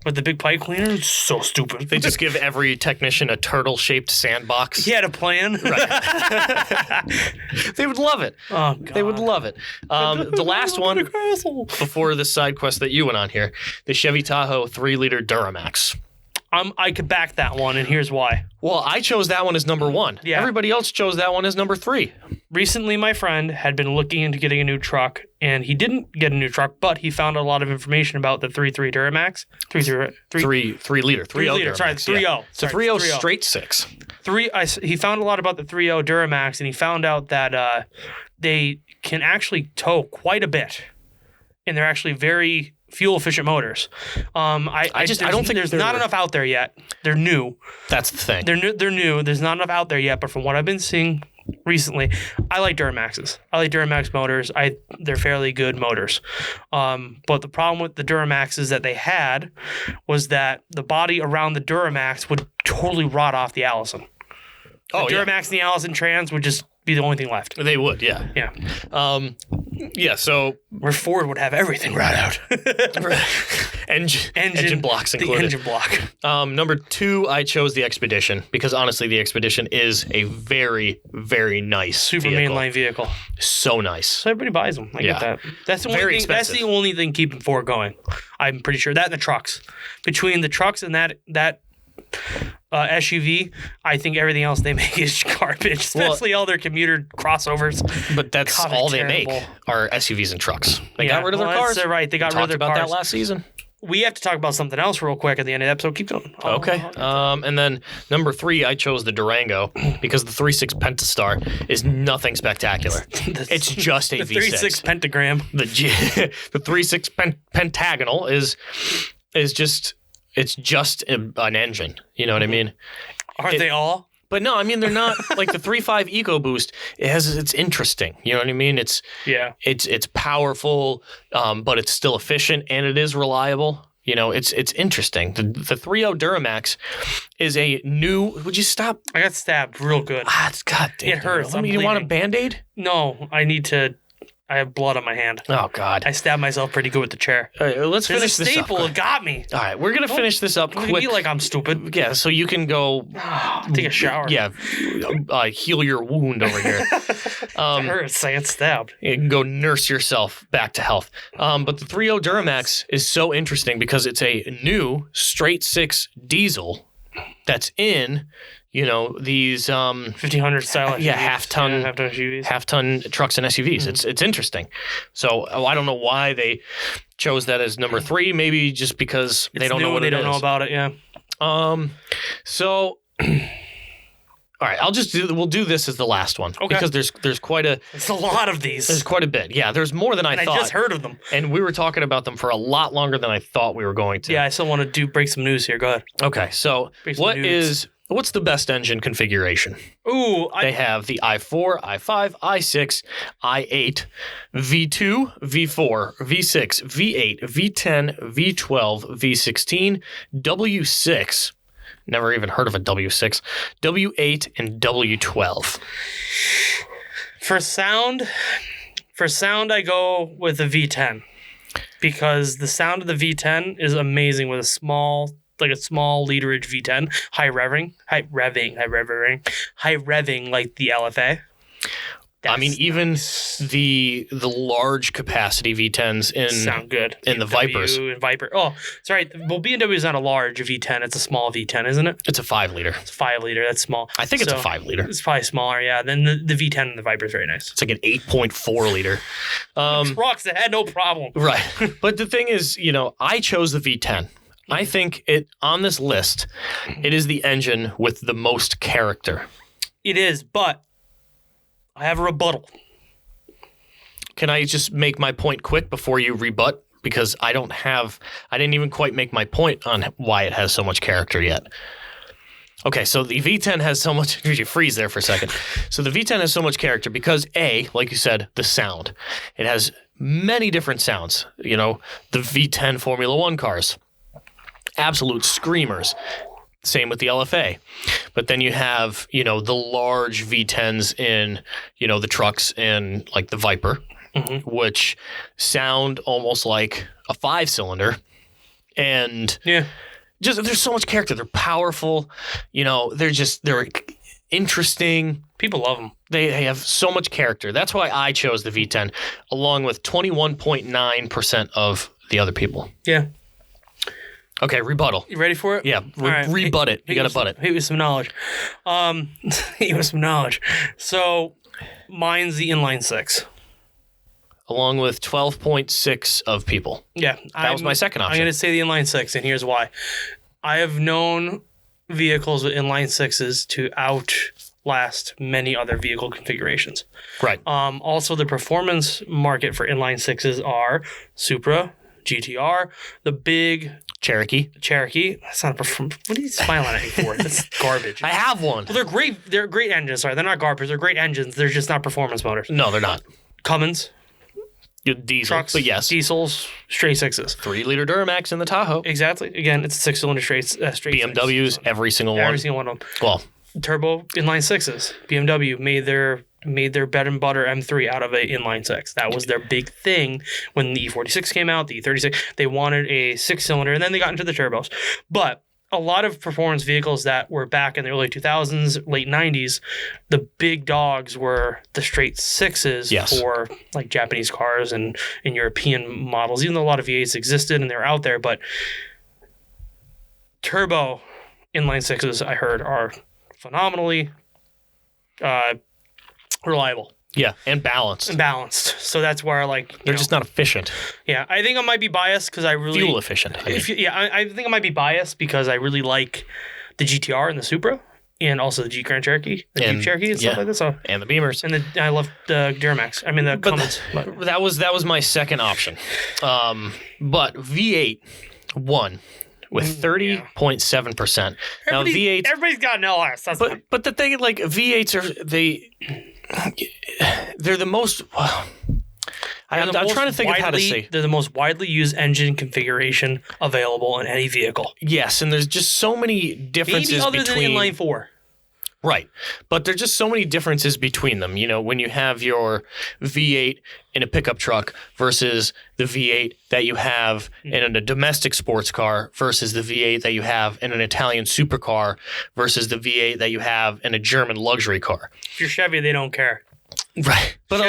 with the big pipe cleaner? It's so stupid. They just give every technician a turtle-shaped sandbox. He had a plan. Right. They would love it. Oh, God. They would love it. The last one before the side quest that you went on here, the Chevy Tahoe 3-liter Duramax. I could back that one, and here's why. Well, I chose that one as number 1. Yeah. Everybody else chose that one as number 3. Recently, my friend had been looking into getting a new truck, and he didn't get a new truck, but he found a lot of information about the 3.3 Duramax. 3.3 3-liter. 3.0 Sorry, 3.0. Yeah. It's a 3.0 straight 6. He found a lot about the 3.0 Duramax, and he found out that they can actually tow quite a bit, and they're actually very fuel efficient motors. I don't think there's not enough out there yet. They're new. That's the thing. They're new. There's not enough out there yet. But from what I've been seeing recently, I like Duramaxes. I like Duramax motors. They're fairly good motors. But the problem with the Duramaxes that they had was that the body around the Duramax would totally rot off the Allison. The Duramax and the Allison Trans would just be the only thing left. They would, yeah. Yeah. Yeah, so where Ford would have everything right out. engine blocks included. The engine block. Number 2, I chose the Expedition because honestly, the Expedition is a very, very nice Super vehicle. mainline vehicle. So nice. So everybody buys them. I get that. That's the only Very thing. That's expensive. the only thing keeping Ford going. I'm pretty sure that and the trucks. Between the trucks and that SUV, I think everything else they make is garbage, especially all their commuter crossovers. But that's God, all they're they terrible. make are SUVs and trucks. They got rid of their well, cars. That's right. They got We rid of their talked about cars. that last season. We have to talk about something else real quick at the end of the episode. Keep going. Okay. And then number 3, I chose the Durango because the 3.6 Pentastar is nothing spectacular. It's just a the V6. 3.6 pentagram. The 3.6 Pentagonal is just it's just an engine. You know what I mean? Aren't they all? But no, I mean they're not like the 3.5 EcoBoost. It's interesting. You know what I mean? It's powerful, but it's still efficient and it is reliable. You know, it's interesting. The 3.0 Duramax is a new. Would you stop? I got stabbed real good. It's goddamn. It hurts. You want a Band-Aid? No, I need to. I have blood on my hand. Oh God! I stabbed myself pretty good with the chair. All right, let's There's finish a this up. staple. It got me. All right, we're gonna finish this up Look at quick. me like I'm stupid. Yeah, so you can go Take a shower. Yeah, heal your wound over here. It hurts. I get stabbed. You can go nurse yourself back to health. But the 3.0 Duramax is so interesting because it's a new straight 6 diesel that's in, these 1500 style. yeah, SUVs. half-ton SUVs. half-ton trucks and SUVs. It's interesting. So I don't know why they chose that as number 3. Maybe just because they don't know what it is. They don't know about it. Yeah. So. All right, we'll do this as the last one. Okay. Because there's quite a lot of these. There's quite a bit. Yeah, there's more than I thought. I just heard of them. And we were talking about them for a lot longer than I thought we were going to. Yeah, I still want to break some news here. Go ahead. Okay, so what's the best engine configuration? Ooh, They have the i4, i5, i6, i8, V2, V4, V6, V8, V10, V12, V16, W6. Never even heard of a W6, W8, and W12. For sound, I go with the V10 because the sound of the V10 is amazing with a small literage V10, high revving like the LFA. I mean, even the large capacity V10s sound good in the Vipers. And Viper. Oh, sorry. Well, BMW is not a large V10. It's a small V10, isn't it? It's a 5 liter. It's 5 liter. That's small. I think it's a 5 liter. It's probably smaller, yeah. Then the V10 in the Viper is very nice. It's like an 8.4 liter. Trucks that had no problem. Right. But the thing is, I chose the V10. I think on this list, it is the engine with the most character. It is, but I have a rebuttal. Can I just make my point quick before you rebut? Because I didn't even quite make my point on why it has so much character yet. Okay, so the V10 has so much... You freeze there for a second. So the V10 has so much character because, like you said, the sound. It has many different sounds. The V10 Formula One cars. Absolute screamers. Same with the LFA. But then you have, the large V10s in, the trucks and like the Viper, which sound almost like a 5-cylinder. And there's so much character. They're powerful. They're interesting. People love them. They have so much character. That's why I chose the V10, along with 21.9% of the other people. Yeah. Okay, rebuttal. You ready for it? Yeah, rebut it. You got to butt it. Hit with some knowledge. Hit with some knowledge. So, mine's the inline 6. Along with 12.6 of people. Yeah. That was my second option. I'm going to say the inline 6, and here's why. I have known vehicles with inline 6s to outlast many other vehicle configurations. Right. Also, the performance market for inline 6s are Supra, GTR, the big... Cherokee. That's not a performance. What are you smiling at me for? That's garbage. I have one. Well, they're great. They're great engines. Sorry, they're not garbage. They're great engines. They're just not performance motors. No, they're not. Cummins. Diesel. Trucks. But yes. Diesels. Straight 6s. 3-liter Duramax in the Tahoe. Exactly. Again, it's a 6-cylinder straight BMWs, six. every single one. Every single one of them. Well. Turbo inline 6s. BMW made their made their bread and butter M3 out of an inline six. That was their big thing when the E46 came out, the E36. They wanted a 6-cylinder, and then they got into the turbos. But a lot of performance vehicles that were back in the early 2000s, late 90s, the big dogs were the straight sixes for like Japanese cars and European models, even though a lot of V8s existed and they were out there. But turbo inline sixes, I heard, are phenomenally reliable. Yeah, and balanced. So that's where, like, they're just not efficient. Yeah, I think I might be biased because I really fuel efficient. I think I might be biased because I really like the GTR and the Supra, and also the Jeep Grand Cherokee, Jeep Cherokee, and stuff like that. So and the Beamers, and I love the Duramax. I mean the Cummins. That was my second option. But V8 won with 30.7%. Now V8, everybody's got an LS. But the thing, like, V8s they're the most. I'm trying to think of how to say. They're the most widely used engine configuration available in any vehicle. Yes, and there's just so many differences Maybe other than inline 4. Right. But there's just so many differences between them. You know, when you have your V8 in a pickup truck versus the V8 that you have in a domestic sports car versus the V8 that you have in an Italian supercar versus the V8 that you have in a German luxury car. If you're Chevy, they don't care. Right. But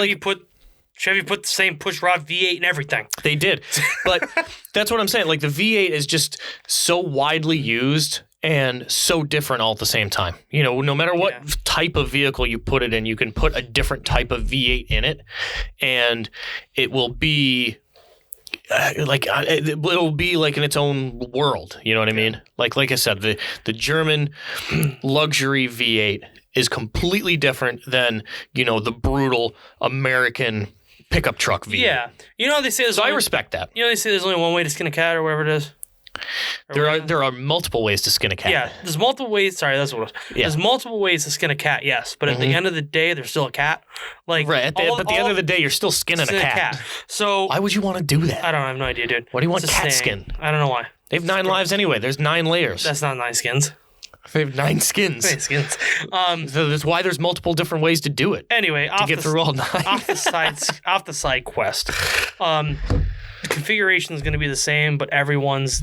Chevy put the same pushrod V8 and everything. They did. But that's what I'm saying. Like, the V8 is just so widely used and so different all at the same time. You know, no matter what type of vehicle you put it in, you can put a different type of V8 in it, and it will be it'll be like in its own world. You know what I mean? Like I said, the German luxury V8 is completely different than, you know, the brutal American pickup truck V8. Yeah. You know, they say I respect that. You know, they say there's only one way to skin a cat or whatever it is. There are multiple ways to skin a cat. Yeah, there's multiple ways. Sorry, that's what it was. Yeah. There's multiple ways to skin a cat, yes. But at the end of the day, there's still a cat. Like, right. But at the end of the day, you're still skinning a cat. So why would you want to do that? I have no idea, dude. Why do you want cat skin? I don't know why. They have 9 lives anyway. There's 9 layers. That's not 9 skins. They have 9 skins. 9 skins. So that's why there's multiple different ways to do it. Anyway, to get through all 9. off the side quest. The configuration is going to be the same, but everyone's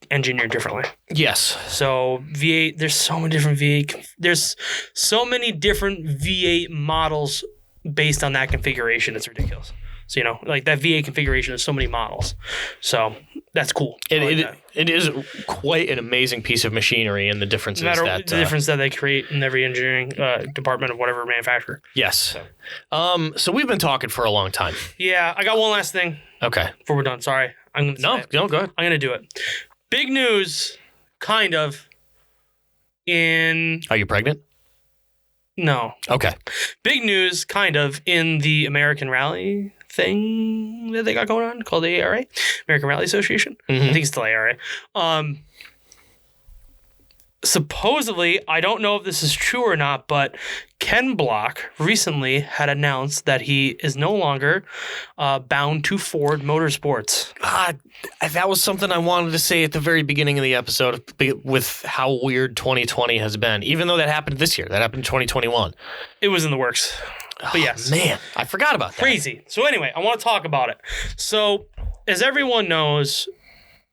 engineered differently. Yes. So V8, there's so many different V8. There's so many different V8 models based on that configuration. It's ridiculous. So, you know, like that V8 configuration, there's so many models. So that's cool. It is quite an amazing piece of machinery, and the differences the difference that they create in every engineering department of whatever manufacturer. Yes. So we've been talking for a long time. Yeah, I got one last thing. Okay. Before we're done. Sorry. No, go ahead. I'm going to do it. Big news, kind of, in... Are you pregnant? No. Okay. Big news, kind of, in the American Rally thing that they got going on called the ARA, American Rally Association. Mm-hmm. I think it's still ARA. Supposedly, I don't know if this is true or not, but Ken Block recently had announced that he is no longer bound to Ford Motorsports. That was something I wanted to say at the very beginning of the episode with how weird 2020 has been, even though that happened this year. That happened in 2021. It was in the works. But yes. Man, I forgot about that. Crazy. So anyway, I want to talk about it. So as everyone knows,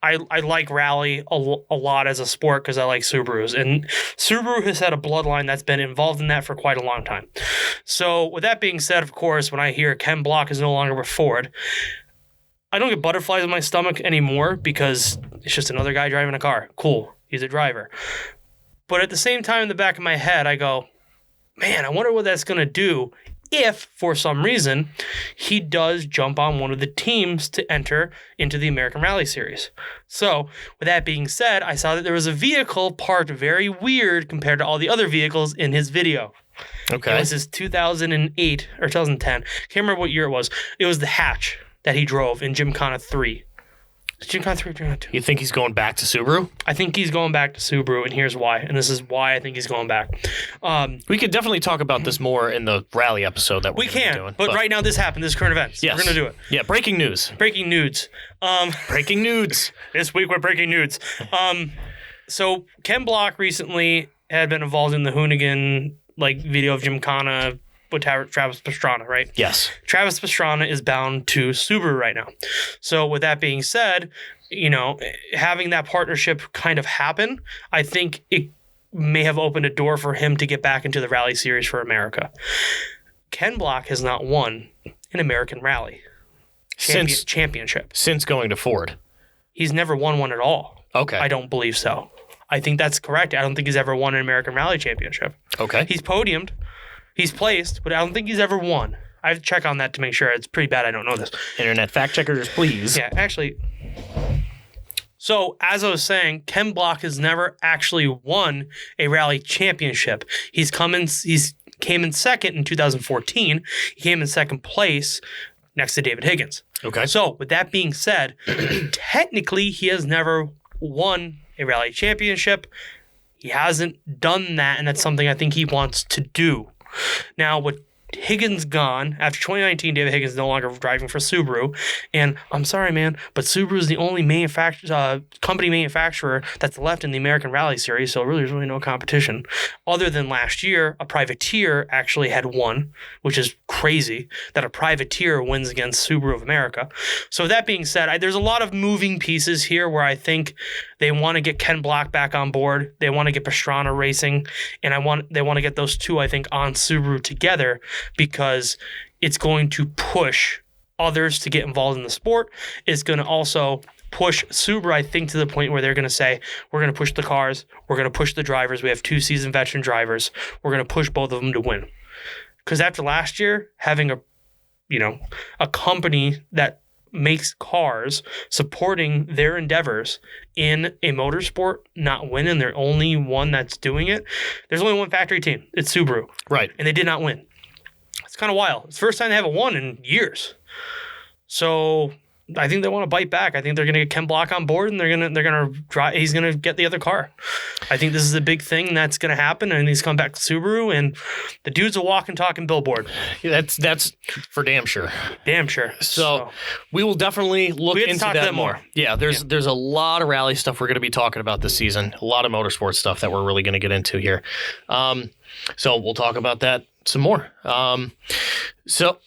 I like rally a lot as a sport because I like Subarus. And Subaru has had a bloodline that's been involved in that for quite a long time. So with that being said, of course, when I hear Ken Block is no longer with Ford, I don't get butterflies in my stomach anymore because it's just another guy driving a car. Cool. He's a driver. But at the same time, in the back of my head, I go, man, I wonder what that's going to do if, for some reason, he does jump on one of the teams to enter into the American Rally Series. So, with that being said, I saw that there was a vehicle parked very weird compared to all the other vehicles in his video. Okay. It was his 2008 or 2010. Can't remember what year it was. It was the hatch that he drove in Gymkhana 3. Gymkhana 3 or Gymkhana 2? You think he's going back to Subaru? I think he's going back to Subaru, and here's why. And this is why I think he's going back. We could definitely talk about this more in the rally episode that we're doing. But right now this happened. This is current events. Yes. We're going to do it. Yeah, breaking news. Breaking nudes. Breaking nudes. This week we're breaking nudes. So Ken Block recently had been involved in the Hoonigan video of Gymkhana with Travis Pastrana, right? Yes. Travis Pastrana is bound to Subaru right now. So with that being said, having that partnership kind of happen, I think it may have opened a door for him to get back into the Rally Series for America. Ken Block has not won an American Rally championship. Since going to Ford. He's never won one at all. Okay. I don't believe so. I think that's correct. I don't think he's ever won an American Rally Championship. Okay. He's podiumed. He's placed, but I don't think he's ever won. I have to check on that to make sure. It's pretty bad I don't know this. Internet fact checkers, please. Yeah, actually. So, as I was saying, Ken Block has never actually won a rally championship. He came in second in 2014. He came in second place next to David Higgins. Okay. So, with that being said, technically, he has never won a rally championship. He hasn't done that, and that's something I think he wants to do. Now, with Higgins gone, after 2019, David Higgins is no longer driving for Subaru. And I'm sorry, man, but Subaru is the only company manufacturer that's left in the American Rally Series, so there's really no competition. Other than last year, a privateer actually had won, which is crazy that a privateer wins against Subaru of America. So with that being said, there's a lot of moving pieces here where I think they want to get Ken Block back on board. They want to get Pastrana racing, and they want to get those two, I think, on Subaru together, because it's going to push others to get involved in the sport. It's going to also push Subaru, I think, to the point where they're going to say, we're going to push the cars, we're going to push the drivers. We have 2 seasoned veteran drivers. We're going to push both of them to win. Because after last year, having a company that makes cars supporting their endeavors in a motorsport not win, and they're only one that's doing it. There's only one factory team. It's Subaru. Right. And they did not win. It's kind of wild. It's the first time they haven't won in years. So I think they want to bite back. I think they're going to get Ken Block on board, and they're going to drive. He's going to get the other car. I think this is a big thing that's going to happen, and he's come back to Subaru, and the dude's a walking, talking billboard. Yeah, that's for damn sure. Damn sure. So we will definitely look into that more. Yeah, there's a lot of rally stuff we're going to be talking about this season. A lot of motorsport stuff that we're really going to get into here. So we'll talk about that some more. So,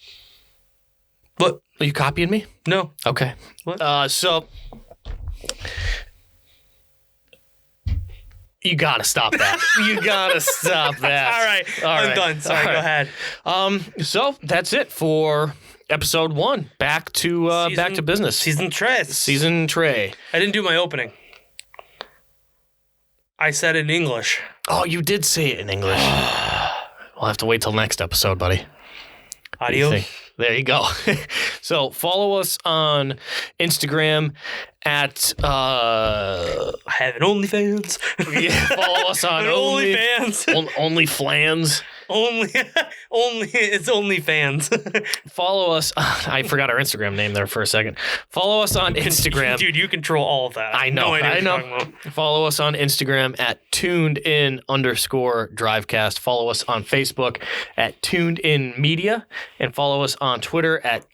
what? Are you copying me? No. Okay. What? So you gotta stop that. You gotta stop that. All right. I'm done. Sorry. Go ahead. So that's it for episode 1. Back to business. Season Trey. I didn't do my opening. I said it in English. Oh, you did say it in English. We'll have to wait till next episode, buddy. Adios. There you go. So follow us on Instagram at I have an OnlyFans. Yeah, follow us on OnlyFans. OnlyFlans. It's OnlyFans. Follow us. I forgot our Instagram name there for a second. Follow us on Instagram. Dude, you control all of that. I know. I know. Follow us on Instagram at tunedin_drivecast. Follow us on Facebook at tunedinmedia, and follow us on Twitter at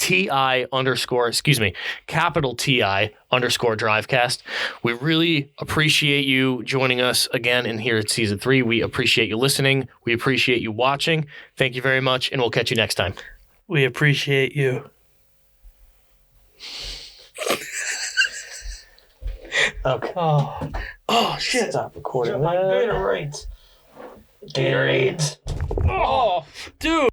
capital TI_drivecast. We really appreciate you joining us again in here at season 3. We appreciate you listening. We appreciate you watching. Thank you very much, and we'll catch you next time. We appreciate you. Okay. Oh shit. Stop recording. Gatorade. Oh, dude.